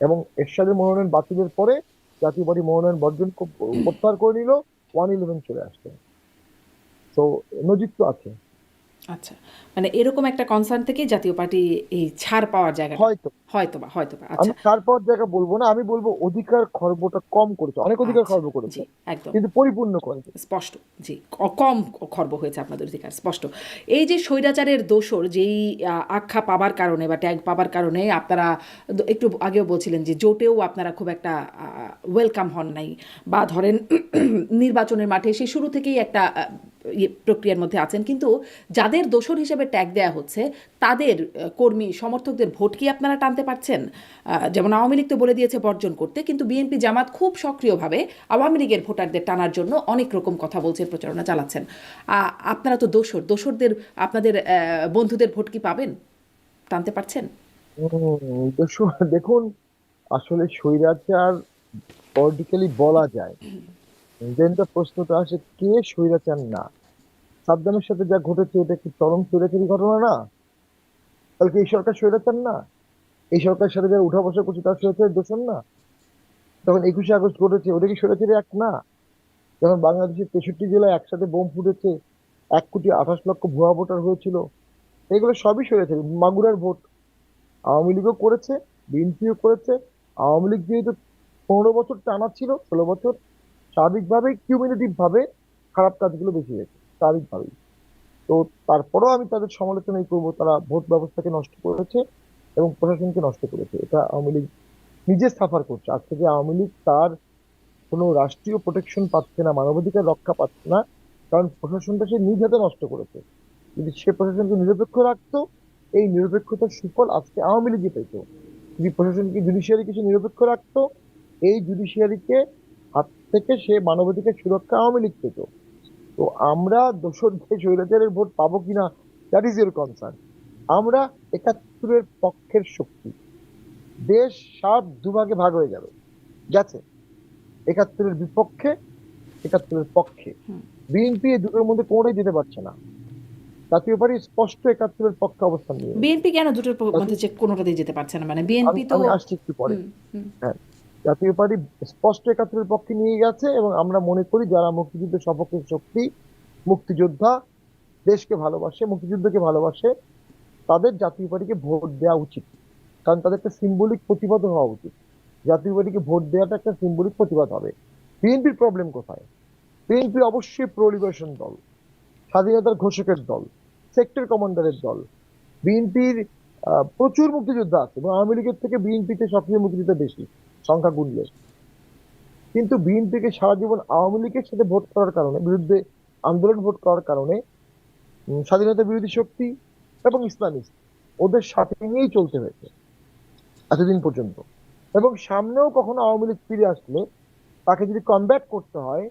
এবং এরশাদের মনোনয়ন বাতিলের পরে জাতীয় পার্টি মনোনয়ন বর্জন প্রত্যাহার করে নিল, 111 চলে আসছে। তো নজির তো আছে। আচ্ছা, মানে এরকম একটা কনসার্ন থেকেই জাতীয় পার্টি এই ছাড় পাওয়ার জায়গাটা। হয়তো, হয়তোবা আমি আচ্ছা। তারপর জায়গা বলবো না, আমি বলবো অধিকার খর্বটা কম করেছে, অনেক অধিকার আচ্ছা, খর্ব করেছে, জি, একদম কিন্তু পরিপূর্ণ করেছে। স্পষ্ট। জি, কম খর্ব হয়েছে আপনাদের অধিকার, স্পষ্ট। এই যে স্বৈরাচারের দোসর যেই আখ্যা পাবার কারণে বা ট্যাগ পাবার কারণে আপনারা একটু আগেও বলছিলেন যে জোটেও আপনারা খুব একটা ওয়েলকাম হন নাই, বা ধরেন নির্বাচনের মাঠে সে শুরু থেকেই একটা প্রক্রিয়ার মধ্যে আছেন, কিন্তু যাদের দোসর হিসেবে ট্যাগ দেয়া হচ্ছে তাদের কর্মী সমর্থকদের ভোট কি আপনারা টানতে পারছেন? যেমন আওয়ামী লীগ তো বলে দিয়েছে বর্জন করতে, কিন্তু বিএনপি জামাত খুব সক্রিয়ভাবে আওয়ামী লীগের ভোটারদের টানার জন্য অনেক রকম কথা বলছেন, প্রচারণা চালাচ্ছেন। আপনারা তো দোসরদের আপনাদের বন্ধুদের ভোট কি পাবেন, টানতে পারছেন? দেখুন, আসলে স্বৈরাচার পলিটিক্যালি বলা যায়, যেটা প্রশ্নটা আসে কে স্বৈরাচার না। সাদ্দামের সাথে যা ঘটেছে এটা কি চরম স্বৈরাচারী ঘটনা না? তাহলে কি এই সরকার স্বৈরাচার না? এই সরকারের সাথে যারা উঠা বসা করছে তার স্বৈরাচারের দোষণ না? তখন 21শে আগস্ট ঘটেছে, ওটা কি স্বৈরাচারী এক না? যখন বাংলাদেশের 63 জেলায় একসাথে বোম ফুটেছে, 1,28,00,000 ভুয়া ভোটার হয়েছিল, এগুলো সবই স্বৈরাচারী। মাগুরার ভোট আওয়ামী লীগও করেছে, বিএনপিও করেছে। আওয়ামী লীগ যেহেতু 15 বছর টানা ছিল, 16 বছর, স্বাভাবিকভাবেই কিউমিলেটিভ ভাবে খারাপ কাজগুলো বেশি হয়েছে, স্বাভাবিকভাবেই। তো তারপরেও আমি তাদের সমালোচনাই করবো, তারা ভোট ব্যবস্থাকে নষ্ট করেছে এবং প্রশাসনকে নষ্ট করেছে। এটা আওয়ামী লীগ নিজে সাফার করছে। আজ থেকে আওয়ামী লীগ তার কোনো রাষ্ট্রীয় প্রোটেকশন পাচ্ছে না, মানবাধিকার রক্ষা পাচ্ছে না, কারণ প্রশাসনটা সে নিজ হাতে নষ্ট করেছে। যদি সে প্রশাসনকে নিরপেক্ষ রাখতো, এই নিরপেক্ষতার সুফল আজকে আওয়ামী লীগই পেত। যদি প্রশাসনকে, জুডিশিয়ারি কিছু নিরপেক্ষ রাখতো, এই জুডিশিয়ারিকে হাত থেকে সে মানবাধিকার সুরক্ষা আওয়ামী লীগ পেত। তো আমরা দোসরদের স্বৈরাচারের ভোট পাবো কিনা, দ্যাট ইজ ইউর কনসার্ন। আমরা 71-এর পক্ষের শক্তি। দেশ 7 দুভাগে ভাগ হয়ে যাবে, গেছে। 71-এর বিপক্ষে, 71-এর পক্ষে। বিএনপি এই দুটোর মধ্যে কোনোটাই যেতে পারছে না। জাতীয় পার্টি স্পষ্ট 71-এর পক্ষে অবস্থান নিয়ে নিয়েছে। বিএনপি কেন দুটোর মধ্যে যে কোনোটাতেই যেতে পারছে না, মানে বিএনপি তো। আমি আসছি একটু পরে। হুম, হুম। হ্যাঁ, জাতীয় পার্টি স্পষ্ট 71-এর পক্ষে নিয়ে গেছে, এবং আমরা মনে করি যারা মুক্তিযুদ্ধের সপক্ষের শক্তি, মুক্তিযোদ্ধা, দেশকে ভালোবাসে, মুক্তিযুদ্ধকে ভালোবাসে, তাদের জাতীয় পার্টিকে ভোট দেওয়া উচিত। কারণ তাদের একটা সিম্বলিক প্রতিবাদ হওয়া উচিত। জাতীয় পার্টিকে ভোট দেওয়াটা একটা সিম্বলিক প্রতিবাদ হবে। বিএনপির প্রবলেম কোথায়? বিএনপি অবশ্যই প্রো লিবারেশন দল, স্বাধীনতার ঘোষকের দল, সেক্টর কমান্ডারের দল। বিএনপির প্রচুর মুক্তিযোদ্ধা আছে, এবং আওয়ামী লীগের থেকে বিএনপিতে সক্রিয় মুক্তিযোদ্ধা বেশি সংখ্যা গুনলে। কিন্তু বিএনপিকে সারা জীবন আওয়ামী লীগের সাথে ভোট করার কারণে, বিরুদ্ধে আন্দোলন ভোট করার কারণে, স্বাধীনতা বিরোধী শক্তি এবং ইসলামিস্ট ওদের সাথে নিয়েই চলতে হয়েছে এতদিন পর্যন্ত। এবং সামনেও কখনো আওয়ামী লীগ ফিরে আসলে তাকে যদি কমব্যাট করতে হয়,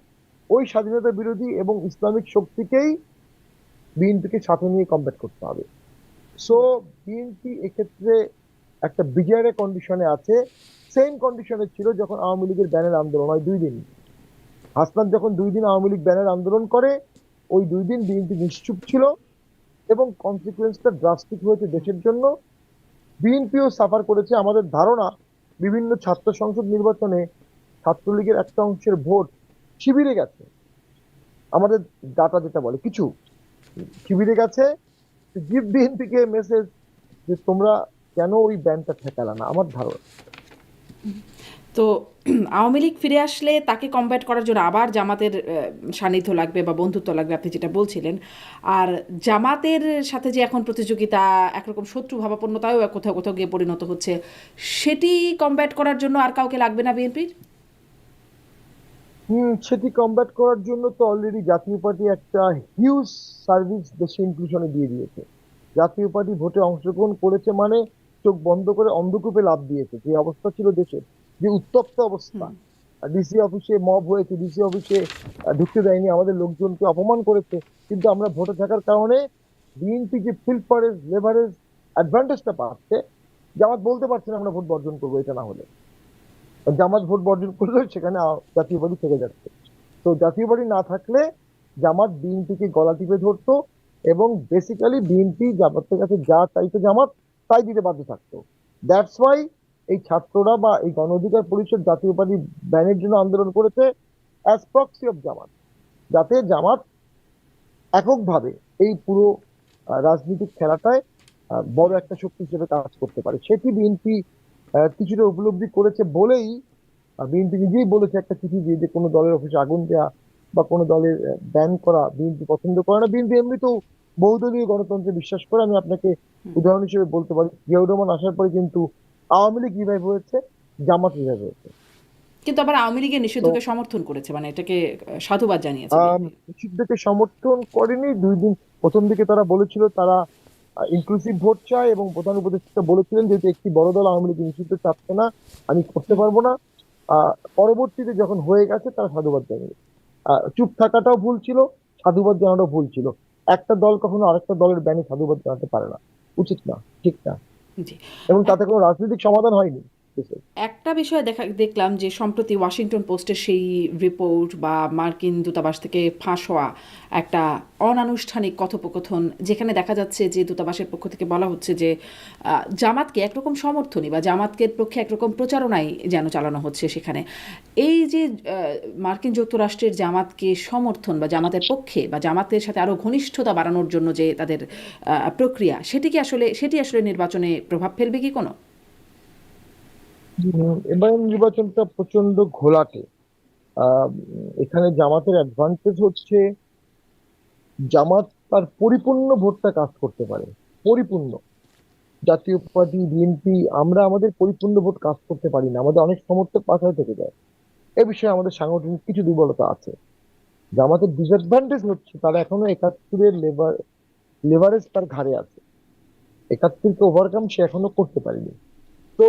ওই স্বাধীনতা বিরোধী এবং ইসলামিক শক্তিকেই বিএনপিকে সাথে নিয়ে কমব্যাট করতে হবে। সো বিএনপি এক্ষেত্রে একটা বিজয়ের কন্ডিশনে আছে। সেম কন্ডিশনে ছিল যখন আওয়ামী লীগের ব্যানের আন্দোলন হয় 2 দিন। হাসনাত যখন 2 দিন আওয়ামী লীগ ব্যানের আন্দোলন করে, ওই 2 দিন বিএনপি নিশ্চুপ ছিল, এবং কনসিকুয়েন্সটা ড্রাস্টিক হয়েছে দেশের জন্য। বিএনপিও সাফার করেছে। আমাদের ধারণা, বিভিন্ন ছাত্র সংসদ নির্বাচনে ছাত্রলীগের একটা অংশের ভোট শিবিরে গেছে। আমাদের ডাটা যেটা বলে কিছু শিবিরে গেছে, গিভ বিএনপি কে মেসেজ যে তোমরা কেন ওই ব্যান্ডটা ঠেকালা না, আমার ধারণা। তো আওয়ামী লীগ ফিরে আসলে তাকে কমব্যাট করার জন্য আবার জামাতের সান্নিধ্য লাগবে বা বন্ধুত্ব লাগবে, আপনি যেটা বলছিলেন। আর জামাতের সাথে যে এখন প্রতিযোগিতা, একরকম শত্রু ভাবাপন্নতাও কোথাও কোথাও গিয়ে পরিণত হচ্ছে, সেটি কমব্যাট করার জন্য আর কাউকে লাগবে না বিএনপির? সেটি কমব্যাট করার জন্য তো অলরেডি জাতীয় পার্টি একটা হিউজ সার্ভিস দেশে ইনক্লুশনে দিয়ে দিয়েছে। জাতীয় পার্টি ভোটে অংশগ্রহণ করেছে মানে চোখ বন্ধ করে অন্ধকূপে লাফ দিয়েছে। যে অবস্থা ছিল দেশের, যে উত্তপ্ত অবস্থা, ডিসি অফিসে মব হয়েছে, ডিসি অফিসে ঢুকতে দেয়নি, আমাদের লোকজনকে অপমান করেছে। কিন্তু আমরা ভোটে থাকার কারণে বিএনপি যে ফিল্ড লেভারেজ অ্যাডভান্টেজটা পাচ্ছে, জামাত বলতে পারছে না আমরা ভোট বর্জন করবো। এটা না হলে জামাত ভোট বর্জন করলে সেখানে জাতীয় পার্টি থেকে যাচ্ছে। তো জাতীয় পার্টি না থাকলে জামাত বিএনপিকে গলা টিপে ধরতো, এবং বেসিক্যালি বিএনপি জামাতের কাছে যা চাইতো জামাত তাই দিতে বাধ্য থাকতো। দ্যাটস ওয়াই এই ছাত্ররা বা এই গণ অধিকার পরিষদ জাতীয় পার্টি ব্যানের জন্য আন্দোলন করেছে অ্যাজ প্রক্সি অফ জামাত, যাতে জামাত এককভাবে এই পুরো রাজনৈতিক খেলাটায় বড় একটা শক্তি হিসেবে কাজ করতে পারে। সেটি বিএনপি কিছুটা উপলব্ধি করেছে বলেই বিএনপি নিজেই বলেছে একটা চিঠি দিয়ে যে কোনো দলের অফিসে আগুন দেওয়া বা কোনো দলের ব্যান করা বিএনপি পছন্দ করে না। বিএনপি এমনিতেও বহুদলীয় গণতন্ত্রে বিশ্বাস করে। আমি আপনাকে হুম। উদাহরণ হিসেবে বলতে পারি, জিয়াউর রহমান আসার পরে কিন্তু আওয়ামী লীগ রিভাইভ হয়েছে, জামাত রিভাইভ হয়েছে। কিন্তু আবার আওয়ামী লীগের তো নিষিদ্ধকে সমর্থন করেছে, মানে এটাকে সাধুবাদ জানিয়েছে বিএনপি। নিষিদ্ধকে সমর্থন করেনি। 2 দিন প্রথম দিকে তারা বলেছিল তারা ইনক্লুসিভ ভোট চায়, এবং প্রধান উপদেষ্টা বলেছিলেন যেহেতু একটি বড় দল আওয়ামী লীগ নিষিদ্ধ চাচ্ছে না, আমি করতে হুম। পারবো না। পরবর্তীতে যখন হয়ে গেছে তারা সাধুবাদ জানিয়েছে। চুপ থাকাটাও ভুল ছিল, সাধুবাদ জানাটাও ভুল ছিল। একটা দল কখনো আরেকটা দলের ব্যানে সাধুবাদ জানাতে পারে না, উচিত না, ঠিক না। জি। এবং তাতে কোনো রাজনৈতিক সমাধান হয়নি দেশে। একটা বিষয় দেখলাম যে সম্প্রতি ওয়াশিংটন পোস্টের সেই রিপোর্ট বা মার্কিন দূতাবাস থেকে ফাঁস হওয়া একটা অনানুষ্ঠানিক কথোপকথন, যেখানে দেখা যাচ্ছে যে দূতাবাসের পক্ষ থেকে বলা হচ্ছে যে জামাতকে একরকম সমর্থনই বা জামাতকে পক্ষে একরকম প্রচারণাই যেন চালানো হচ্ছে সেখানে। এই যে মার্কিন যুক্তরাষ্ট্রের জামাতকে সমর্থন বা জামাতের পক্ষে বা জামাতের সাথে আরও ঘনিষ্ঠতা বাড়ানোর জন্য যে তাদের প্রক্রিয়া, সেটি আসলে নির্বাচনে প্রভাব ফেলবে কি কোনো? এবার নির্বাচনটা প্রচন্ড ঘোলাটে। আহ এখানে জামাতের অ্যাডভান্টেজ হচ্ছে জামাত তার পরিপূর্ণ ভোটটা কাজ করতে পারে, পরিপূর্ণ। জাতীয় পার্টি বিএনপি আমরা আমাদের পরিপূর্ণ ভোট কাজ করতে পারি না, আমাদের অনেক সমর্থক পাশায় থেকে যায়। এ বিষয়ে আমাদের সাংগঠনিক কিছু দুর্বলতা আছে। জামাতের ডিসঅ্যাডভান্টেজ হচ্ছে তারা এখনো 71-এর লেভারেজ তার ঘাড়ে আছে। 71-কে ওভারকাম সে এখনো করতে পারেনি। তো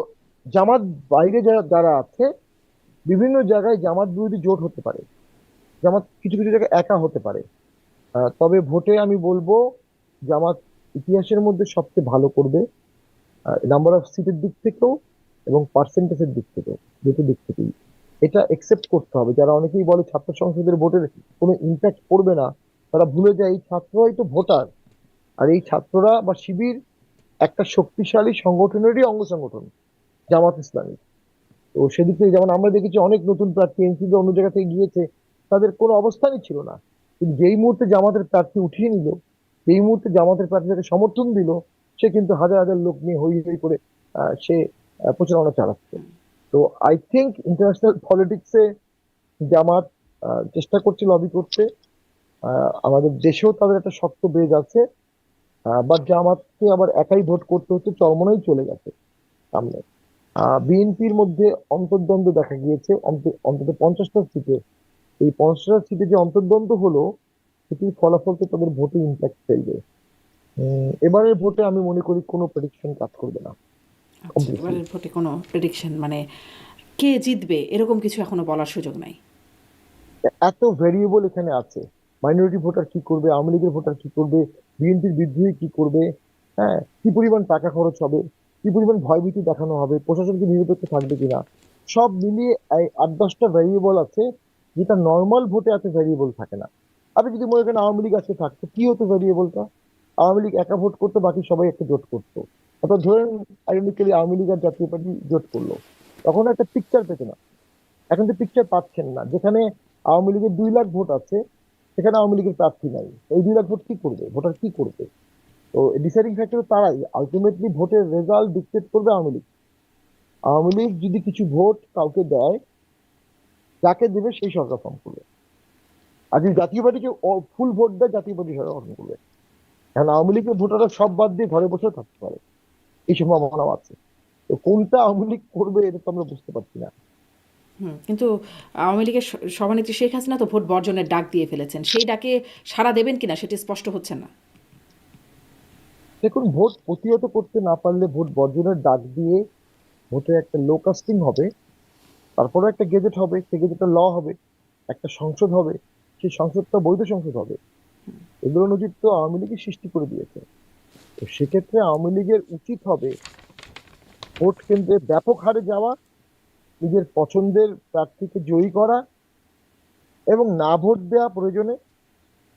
জামাত বাইরে যারা যারা আছে, বিভিন্ন জায়গায় জামাত বিরোধী জোট হতে পারে, জামাত কিছু কিছু জায়গায় একা হতে পারে। তবে ভোটে আমি বলবো জামাত ইতিহাসের মধ্যে সবচেয়ে ভালো করবে, নাম্বার অফ সিটের দিক থেকেও এবং পার্সেন্টেজের দিক থেকেও, দুটো দিক থেকেই। এটা একসেপ্ট করতে হবে। যারা অনেকেই বলে ছাত্র সংসদের ভোটের কোনো ইম্প্যাক্ট পড়বে না, তারা ভুলে যায় এই ছাত্ররাই তো ভোটার। আর এই ছাত্ররা বা শিবির একটা শক্তিশালী সংগঠনেরই অঙ্গ সংগঠন, জামাত ইসলামী। তো সেদিক থেকে যেমন আমরা দেখেছি অনেক নতুন প্রার্থী এনসিপি অন্য জায়গা থেকে গিয়েছে, তাদের কোনো অবস্থানই ছিল না। কিন্তু যেই মুহূর্তে জামাতের প্রার্থী উঠিয়ে নিল, যেই মুহূর্তে জামাতের প্রার্থীকে সমর্থন দিল, সে কিন্তু হাজার হাজার লোক নিয়ে হই হই করে সে প্রচারণা চালাচ্ছে। তো আই থিঙ্ক ইন্টারন্যাশনাল পলিটিক্সে জামাত চেষ্টা করছে লবি করতে। আমাদের দেশেও তাদের একটা শক্ত বেজ আছে। বাট জামাতকে আবার একাই ভোট করতে হচ্ছে, চরমোনাই চলে গেছে সামনে। বিএনপির মধ্যে অন্তর্দ্বন্দ্ব দেখা গিয়েছে অন্তত 50টা সিটে। এই 50টা সিটে যে অন্তর্দ্বন্দ্ব হলো, সেটির ফলাফল তো তাদের ভোটে ইম্প্যাক্ট ফেলবে। এবারের ভোটে আমি মনে করি কোনো প্রেডিকশন কাজ করবে না আচ্ছা, কমপ্লিটলি। এবারের ভোটে কোনো প্রেডিকশন মানে কে জিতবে এরকম কিছু এখনো বলার সুযোগ নাই। এত ভেরিয়েবল এখানে আছে। মাইনরিটি ভোটার কি করবে, আওয়ামী লীগের ভোটার কি করবে, বিএনপির বিদ্রোহী কি করবে, হ্যাঁ, কি পরিমাণ টাকা খরচ হবে, কি পরিমাণ ভয়ভীতি দেখানো হবে, প্রশাসন কি নিরপেক্ষ থাকবে কিনা, সব মিলিয়ে এই 8-10টা ভেরিয়েবল আছে, যেটা নর্মাল ভোটে এত ভেরিয়েবল থাকে না। আপনি যদি মনে করেন আওয়ামী লীগ আজকে থাকতো, কি হতো ভেরিয়েবলটা? আওয়ামী লীগ একা ভোট করতো, বাকি সবাই একটা জোট করতো। অর্থাৎ ধরেন আইডেন্টিক্যালি আওয়ামী লীগ আর জাতীয় পার্টি জোট করলো, তখন একটা পিকচার পেত না। এখন তো পিকচার পাচ্ছেন না। যেখানে আওয়ামী লীগের 2 লাখ ভোট আছে, সেখানে আওয়ামী লীগের প্রার্থী নাই। এই 2 লাখ ভোট কি করবে, ভোটার কি করবে? তো ডিসাইডিং ফ্যাক্টর তারাই, আলটিমেটলি ভোটের রেজাল্ট ডিক্টেট করবে আওয়ামী লীগ। আওয়ামী লীগ যদি কিছু ভোট কাউকে দেয়, যাকে দেবে সেই সরকার ফর্ম করবে। আর যদি জাতীয় পার্টিকে ফুল ভোট দেয়, জাতীয় পার্টি সরকার গঠন করবে। এখন আওয়ামী লীগের ভোটাররা সব বাদ দিয়ে ঘরে বসে থাকতে পারে, এই সম্ভাবনাও আছে। তো কোনটা আওয়ামী লীগ করবে এটা তো আমরা বুঝতে পারছি না। কিন্তু আওয়ামী লীগের সভানেত্রী শেখ হাসিনা তো ভোট বর্জনের ডাক দিয়ে ফেলেছেন, সেই ডাকে সাড়া দেবেন কিনা সেটি স্পষ্ট হচ্ছে না। দেখুন, ভোট প্রতিহত করতে না পারলে ভোট বর্জনের ডাক দিয়ে ভোটের একটা লো কাস্টিং হবে, তারপরে একটা গেজেট হবে, সেই গেজেটটা ল হবে, একটা সংসদ হবে, সেই সংসদটা বৈধ সংসদ হবে। এগুলো নজির তো আওয়ামী লীগই সৃষ্টি করে দিয়েছে। তো সেক্ষেত্রে আওয়ামী লীগের উচিত হবে ভোট কেন্দ্রে ব্যাপক হারে যাওয়া, নিজের পছন্দের প্রার্থীকে জয়ী করা, এবং না ভোট দেওয়া প্রয়োজনে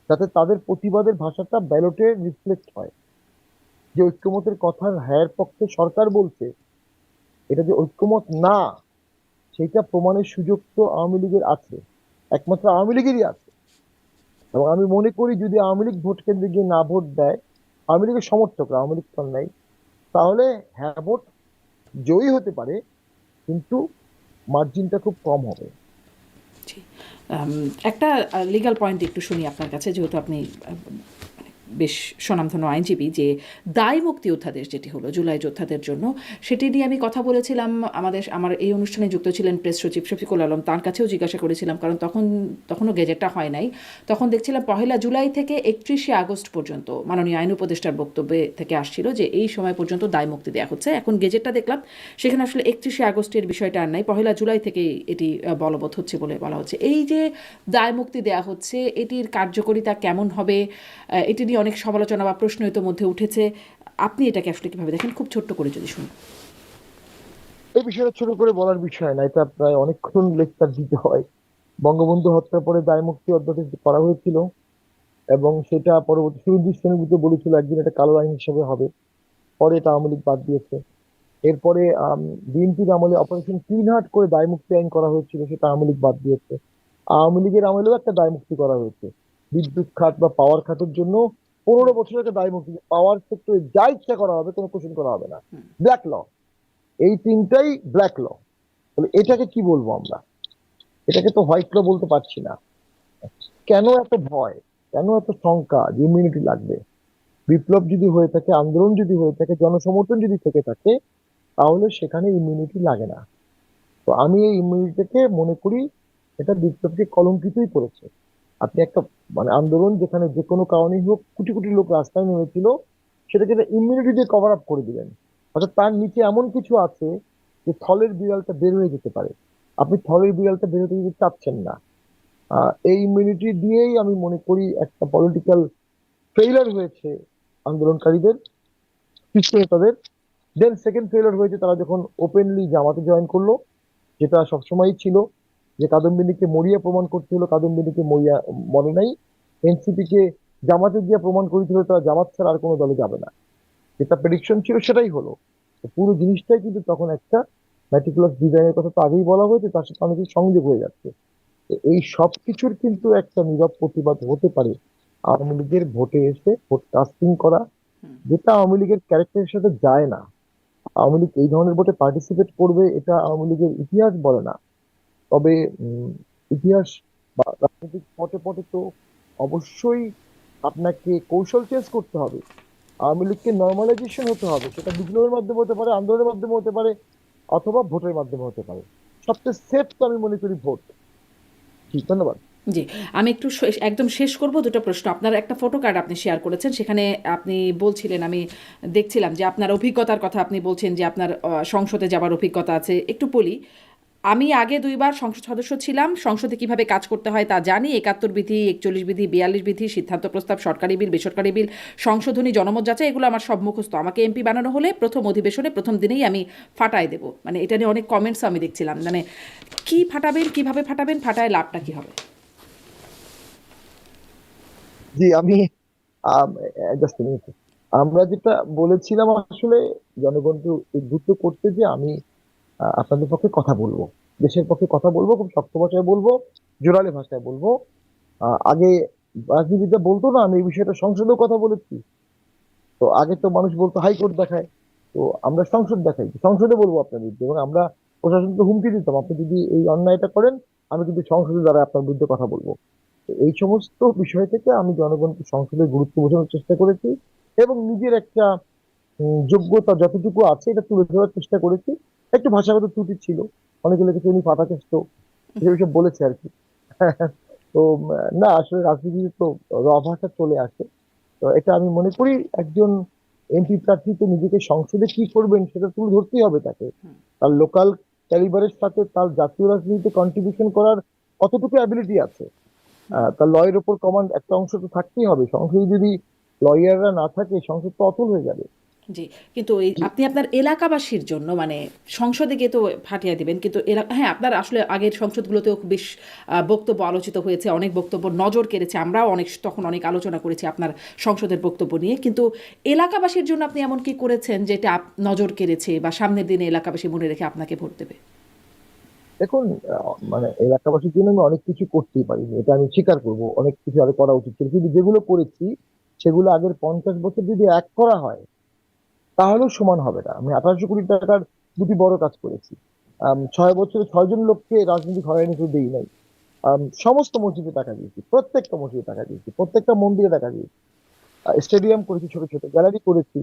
যাতে তাদের প্রতিবাদের ভাষাটা ব্যালটে রিফ্লেক্ট হয়। যে ঐক্যমতের কথা হ্যার পক্ষে সরকার বলছে, এটা যে ঐক্যমত না সেটা প্রমাণের সুযোগ তো আওয়ামী লীগের আছে, একমাত্র আওয়ামী লীগেরই আছে। এবং আমি মনে করি যদি আওয়ামী লীগ ভোট কেন্দ্রে গিয়ে না ভোট দেয়, আওয়ামী লীগের সমর্থকরা, আওয়ামী লীগ তো আর নাই, তাহলে হ্যাঁ ভোট জয়ী হতে পারে, কিন্তু মার্জিনটা খুব কম হবে। জি। একটা লিগ্যাল পয়েন্ট একটু শুনি আপনার কাছে, যেহেতু আপনি বেশ স্বনামধন্য আইনজীবী, যে দায় মুক্তি অধ্যাদেশ যেটি হলো জুলাই যোদ্ধাদের জন্য, সেটি নিয়ে আমি কথা বলেছিলাম। আমার এই অনুষ্ঠানে যুক্ত ছিলেন প্রেস সচিব শফিকুল আলম, তার কাছেও জিজ্ঞাসা করেছিলাম, কারণ তখনও গেজেটটা হয় নাই। তখন দেখছিলাম 1 জুলাই থেকে 31 আগস্ট পর্যন্ত মাননীয় আইন উপদেষ্টার বক্তব্যে থেকে আসছিল যে এই সময় পর্যন্ত দায় মুক্তি দেওয়া হচ্ছে। এখন গেজেটটা দেখলাম, সেখানে আসলে 31 আগস্টের বিষয়টা আর নাই, 1 জুলাই থেকে এটি বলবৎ হচ্ছে বলে বলা হচ্ছে। এই যে দায় মুক্তি দেওয়া হচ্ছে, এটির কার্যকারিতা কেমন হবে, এটি নিয়ে অনেক সমালোচনা বা প্রশ্ন ইতোমধ্যে উঠেছে। আপনি এটাকে আসলে কিভাবে দেখেন, খুব ছোট্ট করে যদি শুনুন। এই বিষয়টা ছোট করে বলার বিষয় না, এটা প্রায় অনেকক্ষণ লেকচার দিতে হয়। বঙ্গবন্ধু হত্যার পরে দায় মুক্তি অধ্যাদেশ করা হয়েছিল, এবং সেটা পরবর্তী সুরজিৎ সেনগুপ্ত বলেছিল একদিন এটা কালো আইন হিসেবে হবে। পরে এটা আওয়ামী লীগ বাদ দিয়েছে। এরপরে বিএনপির আমলে অপারেশন ক্লিন হার্ট করে দায় মুক্তি আইন করা হয়েছিল, সেটা আওয়ামী লীগ বাদ দিয়েছে। আওয়ামী লীগের আমলেও একটা দায় মুক্তি করা হয়েছে বিদ্যুৎ খাত বা পাওয়ার খাতের জন্য। 15 বছর একটা দায় মুক্তি, পাওয়ার সেক্টরে যা ইচ্ছা করা হবে, কোনো কোশ্চেন করা হবে না। ব্ল্যাক ল, এই তিনটাই ব্ল্যাক ল। তাহলে এটাকে কি বলবো আমরা? এটাকে তো হোয়াইট ল বলতে পারছি না। কেন এত ভয়, কেন এত শঙ্কা যে ইমিউনিটি লাগবে? বিপ্লব যদি হয়ে থাকে, আন্দোলন যদি হয়ে থাকে, জনসমর্থন যদি থেকে থাকে, তাহলে সেখানে ইমিউনিটি লাগে না। তো আমি এই ইমিউনিটিকে মনে করি এটা বিপ্লবকে কলঙ্কিতই করেছে। আপনি একটা মানে আন্দোলন যেখানে যে কোনো কারণেই হোক কোটি কোটি লোক রাস্তায় নেমেছিল, সেটাকে ইমিউনিটি দিয়ে কভার আপ করে দিলেন। অর্থাৎ তার নিচে এমন কিছু আছে যে থলের বিড়ালটা বের হয়ে যেতে পারে, আপনি থলের বিড়ালটা বের হতে দিতে চাচ্ছেন না। এই ইমিউনিটি দিয়েই আমি মনে করি একটা পলিটিক্যাল ফেইলার হয়েছে আন্দোলনকারীদের, শীর্ষ নেতাদের। দেন সেকেন্ড ফেইলার হয়েছে তারা যখন ওপেনলি জামাতে জয়েন করলো, যেটা সবসময়ই ছিল যে কাদম্বিনীকে মরিয়া প্রমাণ করতে হলো, কাদম্বিনীকে মরিয়া মনে নাই। এনসিপি কে জামাতে গিয়ে প্রমাণ করেছিল তারা জামাত ছাড়া আর কোনো দলে যাবে না, যেটা প্রেডিকশন ছিল সেটাই হলো। তো পুরো জিনিসটাই কিন্তু তখন একটা ম্যাটিকুলাস ডিজাইনের কথা তো আগেই বলা হয়েছে, তার সাথে অনেক কিছু সংযোগ হয়ে যাচ্ছে। তো এই সব কিছুর কিন্তু একটা নীরব প্রতিবাদ হতে পারে আওয়ামী লীগের ভোটে এসে ভোট কাস্টিং করা, যেটা আওয়ামী লীগের ক্যারেক্টারের সাথে যায় না। আওয়ামী লীগ এই ধরনের ভোটে পার্টিসিপেট করবে এটা আওয়ামী লীগের ইতিহাস বলে না। তবে ইতিহাস বা রাজনৈতিক পটে পটে তো অবশ্যই আপনাকে কৌশল চেঞ্জ করতে হবে। আওয়ামী লীগকে নর্মালাইজেশন হতে হবে, সেটা বিপ্লবের মাধ্যমে হতে পারে, আন্দোলনের মাধ্যমে হতে পারে, অথবা ভোটের মাধ্যমে হতে পারে। সবচেয়ে সেফ তো আমি মনে করি ভোট। ঠিক, ধন্যবাদ। জি, আমি একটু একদম শেষ করব। দুটো প্রশ্ন। আপনার একটা ফটো কার্ড আপনি শেয়ার করেছেন, সেখানে আপনি বলছিলেন, আমি দেখছিলাম যে আপনার অভিজ্ঞতার কথা আপনি বলছেন যে আপনার সংসদে যাবার অভিজ্ঞতা আছে। একটু বলি, আমি আগে 2বার সংসদ সদস্য ছিলাম, সংসদে কিভাবে কাজ করতে হয় তা জানি। 71 বিধি, 41 বিধি, 42 বিধি, সিদ্ধান্ত প্রস্তাব, সরকারি বিল, বেসরকারি বিল, সংশোধনী, জনমত যাচাই, এগুলো আমার সব মুখস্থ। আমাকে এমপি বানানো হলে প্রথম অধিবেশনে প্রথম দিনেই আমি ফাটাই দেব। মানে এটা নিয়ে অনেক কমেন্টস আমি দেখছিলাম, মানে কি ফাটাবেন, কিভাবে ফাটাবেন, ফাটায় লাভটা কি হবে? জি, আমি জাস্ট মিনিট। আমরা যেটা বলেছিলাম আসলে জনগণকে উদ্বুদ্ধ করতে, যে আমি আপনাদের পক্ষে কথা বলবো, দেশের পক্ষে কথা বলবো, খুব শক্ত ভাষায় বলবো, জোরালো ভাষায় বলবো। আগে রাজনীতিটা বলতো না, আমি এই বিষয়টা সংসদেও কথা বলেছি। তো আগে তো মানুষ বলতো হাইকোর্ট দেখায়, তো আমরা সংসদ দেখাই, সংসদে বলবো আপনার বিরুদ্ধে। এবং আমরা প্রশাসনকে হুমকি দিতাম, আপনি যদি এই অন্যায়টা করেন আমি কিন্তু সংসদের দ্বারা আপনার বিরুদ্ধে কথা বলবো। তো এই সমস্ত বিষয় থেকে আমি জনগণকে সংসদের গুরুত্ব বোঝানোর চেষ্টা করেছি, এবং নিজের একটা যোগ্যতা যতটুকু আছে এটা তুলে ধরার চেষ্টা করেছি। একটু ভাষাগত ত্রুটি ছিল, অনেকে লিখেছে উনি ফাটা চেষ্ট, এসব বলেছে আর কি। তো না, আসলে রাজনীতিতে তো র ভাষা চলে আসে। তো এটা আমি মনে করি একজন এমপি প্রার্থী তো নিজেকে সংসদে কি করবেন সেটা তুলে ধরতেই হবে তাকে। তার লোকাল ক্যালিবারের সাথে তার জাতীয় রাজনীতিতে কন্ট্রিবিউশন করার কতটুকু অ্যাবিলিটি আছে। তার লয়ের উপর কমান্ড একটা অংশ তো থাকতেই হবে। সংসদে যদি লয়াররা না থাকে সংসদ তো অচল হয়ে যাবে। জি, কিন্তু আপনি আপনার এলাকাবাসীর জন্য মানে সংসদে গিয়ে তো ফাটিয়ে দিবেন, কিন্তু হ্যাঁ, আপনার আসলে আগের সংসদগুলোতেও বেশ বক্তব্য আলোচিত হয়েছে, অনেক বক্তব্য নজর কেড়েছে, আমরাও তখন অনেক আলোচনা করেছি আপনার সংসদের বক্তব্য নিয়ে। কিন্তু এলাকাবাসীর জন্য আপনি এমন কি করেছেন যেটা নজর কেড়েছে বা সামনের দিনে এলাকাবাসী মনে রেখে আপনাকে ভোট দেবে? দেখুন, মানে এলাকাবাসীর জন্য আমি অনেক কিছু করতেই পারিনি, এটা আমি স্বীকার করবো। অনেক কিছু আরো করা উচিত ছিল, কিন্তু যেগুলো করেছি সেগুলো আগের 50 বছর যদি এক করা হয় তাহলেও সমান হবে না। আমি 1800 কোটি টাকার দুটি বড় কাজ করেছি। 6 বছরে 6 জন লোককে রাজনৈতিক হয়রানি করে দিই নাই। সমস্ত মসজিদে টাকা দিয়েছি, প্রত্যেকটা মসজিদে টাকা দিয়েছি, প্রত্যেকটা মন্দিরে টাকা দিয়েছি। স্টেডিয়াম করেছি, ছোট ছোট গ্যালারি করেছি,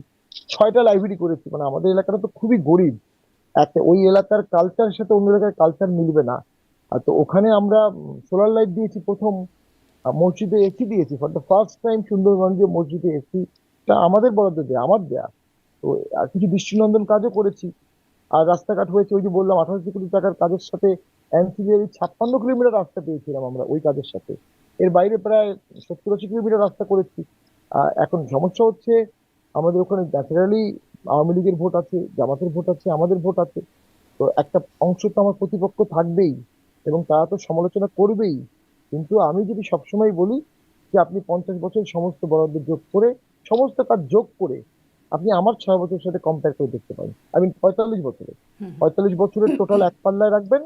6টা লাইব্রেরি করেছি। মানে আমাদের এলাকাটা তো খুবই গরিব, একটা ওই এলাকার কালচারের সাথে অন্য এলাকার কালচার মিলবে না। তো ওখানে আমরা সোলার লাইট দিয়েছি প্রথম, মসজিদে এসি দিয়েছি ফর দ্য ফার্স্ট টাইম। সুন্দরগঞ্জে মসজিদে এসি টা আমাদের বরাদ্দ দেয়া, আমার দেয়া। তো কিছু দৃষ্টিনন্দন কাজও করেছি। আর রাস্তাঘাট হয়েছে, ওই যে বললাম 1800 কোটি টাকার কাজের সাথে এনসিবিআর 56 কিলোমিটার রাস্তা পেয়েছিলাম আমরা ওই কাজের সাথে। এর বাইরে প্রায় 70-80 কিলোমিটার রাস্তা করেছি। এখন সমস্যা হচ্ছে আমাদের ওখানে ন্যাচারালি আওয়ামী লীগের ভোট আছে, জামাতের ভোট আছে, আমাদের ভোট আছে। তো একটা অংশ তো আমার প্রতিপক্ষ থাকবেই, এবং তারা তো সমালোচনা করবেই। কিন্তু আমি যদি সবসময় বলি যে আপনি 50 বছর সমস্ত বরাদ্দ যোগ করে, সমস্ত কাজ যোগ করে আপনি আমার 6 বছরের সাথে কম্পেয়ার করে দেখতে পারেন। আমি 45 বছরে, হুম। 45 বছরের টোটাল এক পাল্লায় রাখবেন,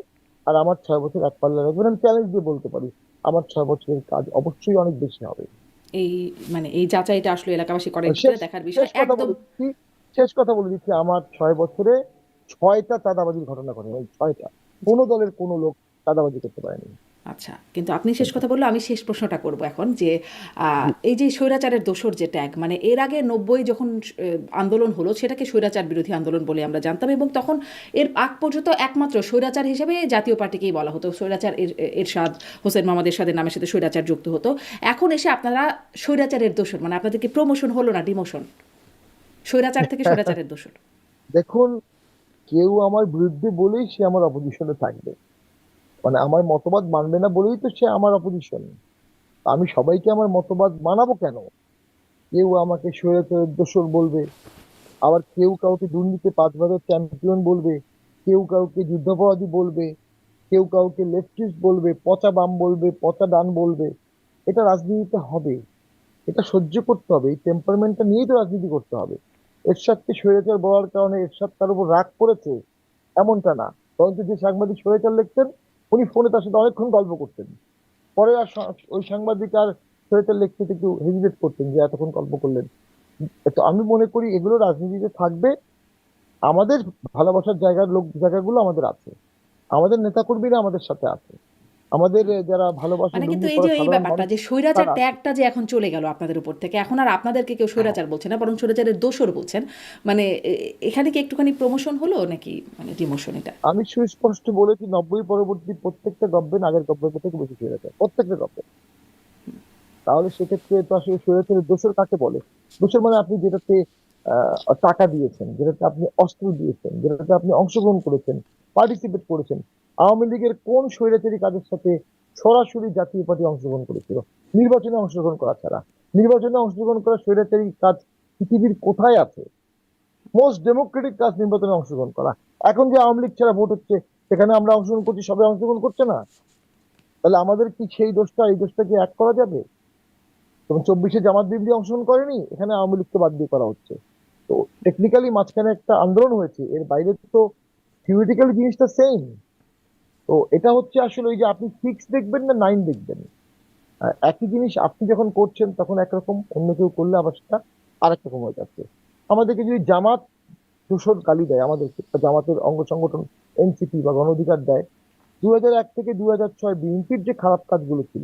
আর আমার 6 বছর এক পাল্লায় রাখবেন। আমি চ্যালেঞ্জ দিয়ে বলতে পারি আমার 6 বছরের কাজ অবশ্যই অনেক বেশি হবে। এই মানে এই যাচাইটা আসলে এলাকাবাসী করেন আর কিনা শেষ দেখার বিষয় শেষ কথা একদম। বলে দিচ্ছি, আমার 6 বছরে 6টা চাঁদাবাজির ঘটনা ঘটে, ওই 6টা। কোনো দলের কোনো লোক চাঁদাবাজি করতে পারেনি। আচ্ছা, কিন্তু আপনি শেষ কথা বললে আমি শেষ প্রশ্নটা করব এখন যে এই যে স্বৈরাচারের দোসর যে ট্যাগ, মানে এর আগে 90 যখন আন্দোলন হলো সেটাকে স্বৈরাচার বিরোধী আন্দোলন বলে আমরা জানতাম, এবং তখন এর আগ পর্যন্ত একমাত্র স্বৈরাচার হিসেবে জাতীয় পার্টিকেই বলা হতো, স্বৈরাচার এরশাদ, হোসেন মোহাম্মদ এরশাদের নামের সাথে স্বৈরাচার যুক্ত হতো। এখন এসে আপনারা স্বৈরাচারের দোসর, মানে আপনাদের কি প্রমোশন হলো না ডিমোশন? স্বৈরাচার থেকে স্বৈরাচারের দোসর। দেখুন, কেউ আমার বিরুদ্ধে বলেই সে আমার অপোজিশনে থাকবে। মানে আমার মতবাদ মানবে না বলেই তো সে আমার অপোজিশন। আমি সবাইকে আমার মতবাদ মানাবো কেন? কেউ আমাকে স্বৈরাচারের দোসর বলবে, আবার কেউ কাউকে দুর্নীতি 5 বারের চ্যাম্পিয়ন বলবে, কেউ কাউকে যুদ্ধাপরাধী বলবে, কেউ কাউকে লেফটিস্ট বলবে, পচা বাম বলবে, পচা ডান বলবে। এটা রাজনীতিতে হবে, এটা সহ্য করতে হবে। এই টেম্পারমেন্টটা নিয়েই তো রাজনীতি করতে হবে। এরশাদকে স্বৈরাচার বলার কারণে এরশাদ তার উপর রাগ করেছে এমনটা না। বরঞ্চ যে সাংবাদিক স্বৈরাচার লিখতেন, উনি ফোনে তার সাথে অনেকক্ষণ গল্প করতেন। পরে আর ওই সাংবাদিক আর স্বৈরাচার লিখতে একটু হেজিটেট করতেন যে এতক্ষণ গল্প করলেন। তো আমি মনে করি এগুলো রাজনীতিতে থাকবে। আমাদের ভালোবাসার জায়গাগুলো আমাদের আছে, আমাদের নেতাকর্মীরা আমাদের সাথে আছে, আমাদের যারা ভালোবাসে মানে কিন্তু লুঙ্গি এই যে পরা এই সাধারণ ব্যাপারটা মানুষ যে স্বৈরাচার তারা আছে। ট্যাগটা যে এখন চলে গেল আপনাদের উপর থেকে, এখন আর আপনাদেরকে কেউ হ্যাঁ, স্বৈরাচার বলছে না, বরং স্বৈরাচারের দোসর বলছেন। মানে এখানে কি একটুখানি প্রমোশন হলো নাকি মানে ডিমোশন এটা? আমি সুস্পষ্ট বলেছি 90 পরবর্তী প্রত্যেকটা গভর্নমেন্ট আগের গভর্নমেন্ট থেকে বেশি স্বৈরাচার, প্রত্যেকটা গভর্নমেন্ট। তাহলে সেক্ষেত্রে তো আসলে স্বৈরাচারের দোষর কাকে বলে? দোষর মানে আপনি যেটাতে টাকা দিয়েছেন, যেটাতে আপনি অস্ত্র দিয়েছেন, যেটাতে আপনি অংশগ্রহণ করেছেন, পার্টিসিপেট করেছেন। আওয়ামী লীগের কোন স্বৈরাচারী কাজের সাথে সরাসরি জাতীয় পার্টি অংশগ্রহণ করেছিল? নির্বাচনে অংশগ্রহণ করা ছাড়া। নির্বাচনে অংশগ্রহণ করা স্বৈরাচারী কাজ পৃথিবীর কোথায় আছে? মোস্ট ডেমোক্রেটিক কাজ নির্বাচনে অংশগ্রহণ করা। এখন যে আওয়ামী লীগ ছাড়া ভোট হচ্ছে, সেখানে আমরা অংশগ্রহণ করছি, সবাই অংশগ্রহণ করছে না। তাহলে আমাদের কি সেই দোষটা এই দোষটা কি এক করা যাবে? এবং 24-এ জামাত বিবি অংশগ্রহণ করেনি, এখানে আওয়ামী লীগকে বাদ দিয়ে করা হচ্ছে। তো টেকনিক্যালি মাঝখানে একটা আন্দোলন হয়েছে, এর বাইরে তো থিওরিটিক্যালি জিনিসটা সেম। তো এটা হচ্ছে আসলে ওই যে আপনি 6 দেখবেন না 9 দেখবেন, একই জিনিস আপনি যখন করছেন তখন একরকম, অন্য কেউ করলে আবার সেটা আরেক রকম হয়ে যাচ্ছে। আমাদেরকে যদি জামাত দূষণ গালি দেয়, আমাদেরকে বা জামাতের অঙ্গ সংগঠন এনসিপি বা গণ অধিকার দেয়, 2001 থেকে 2006 বিএনপির যে খারাপ কাজগুলো ছিল,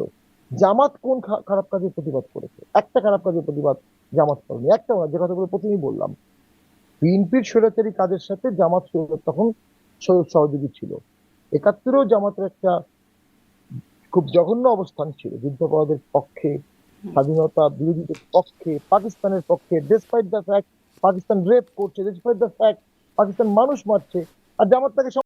জামাত কোন খারাপ কাজের প্রতিবাদ করেছে? একটা খারাপ কাজের প্রতিবাদ জামাত করেনি, একটা না। যে কথাগুলো প্রথমেই বললাম, বিএনপির স্বৈরাচারী কাজের সাথে জামাত তখন সহযোগী ছিল। 71-এও জামাতের একটা খুব জঘন্য অবস্থান ছিল, যুদ্ধাপরাধের পক্ষে, স্বাধীনতা বিরোধীদের পক্ষে, পাকিস্তানের পক্ষে, despite the fact Pakistan rape করছে, ডেসপাইট দ্য ফ্যাক্ট পাকিস্তান মানুষ মারছে, আর জামাত তাকে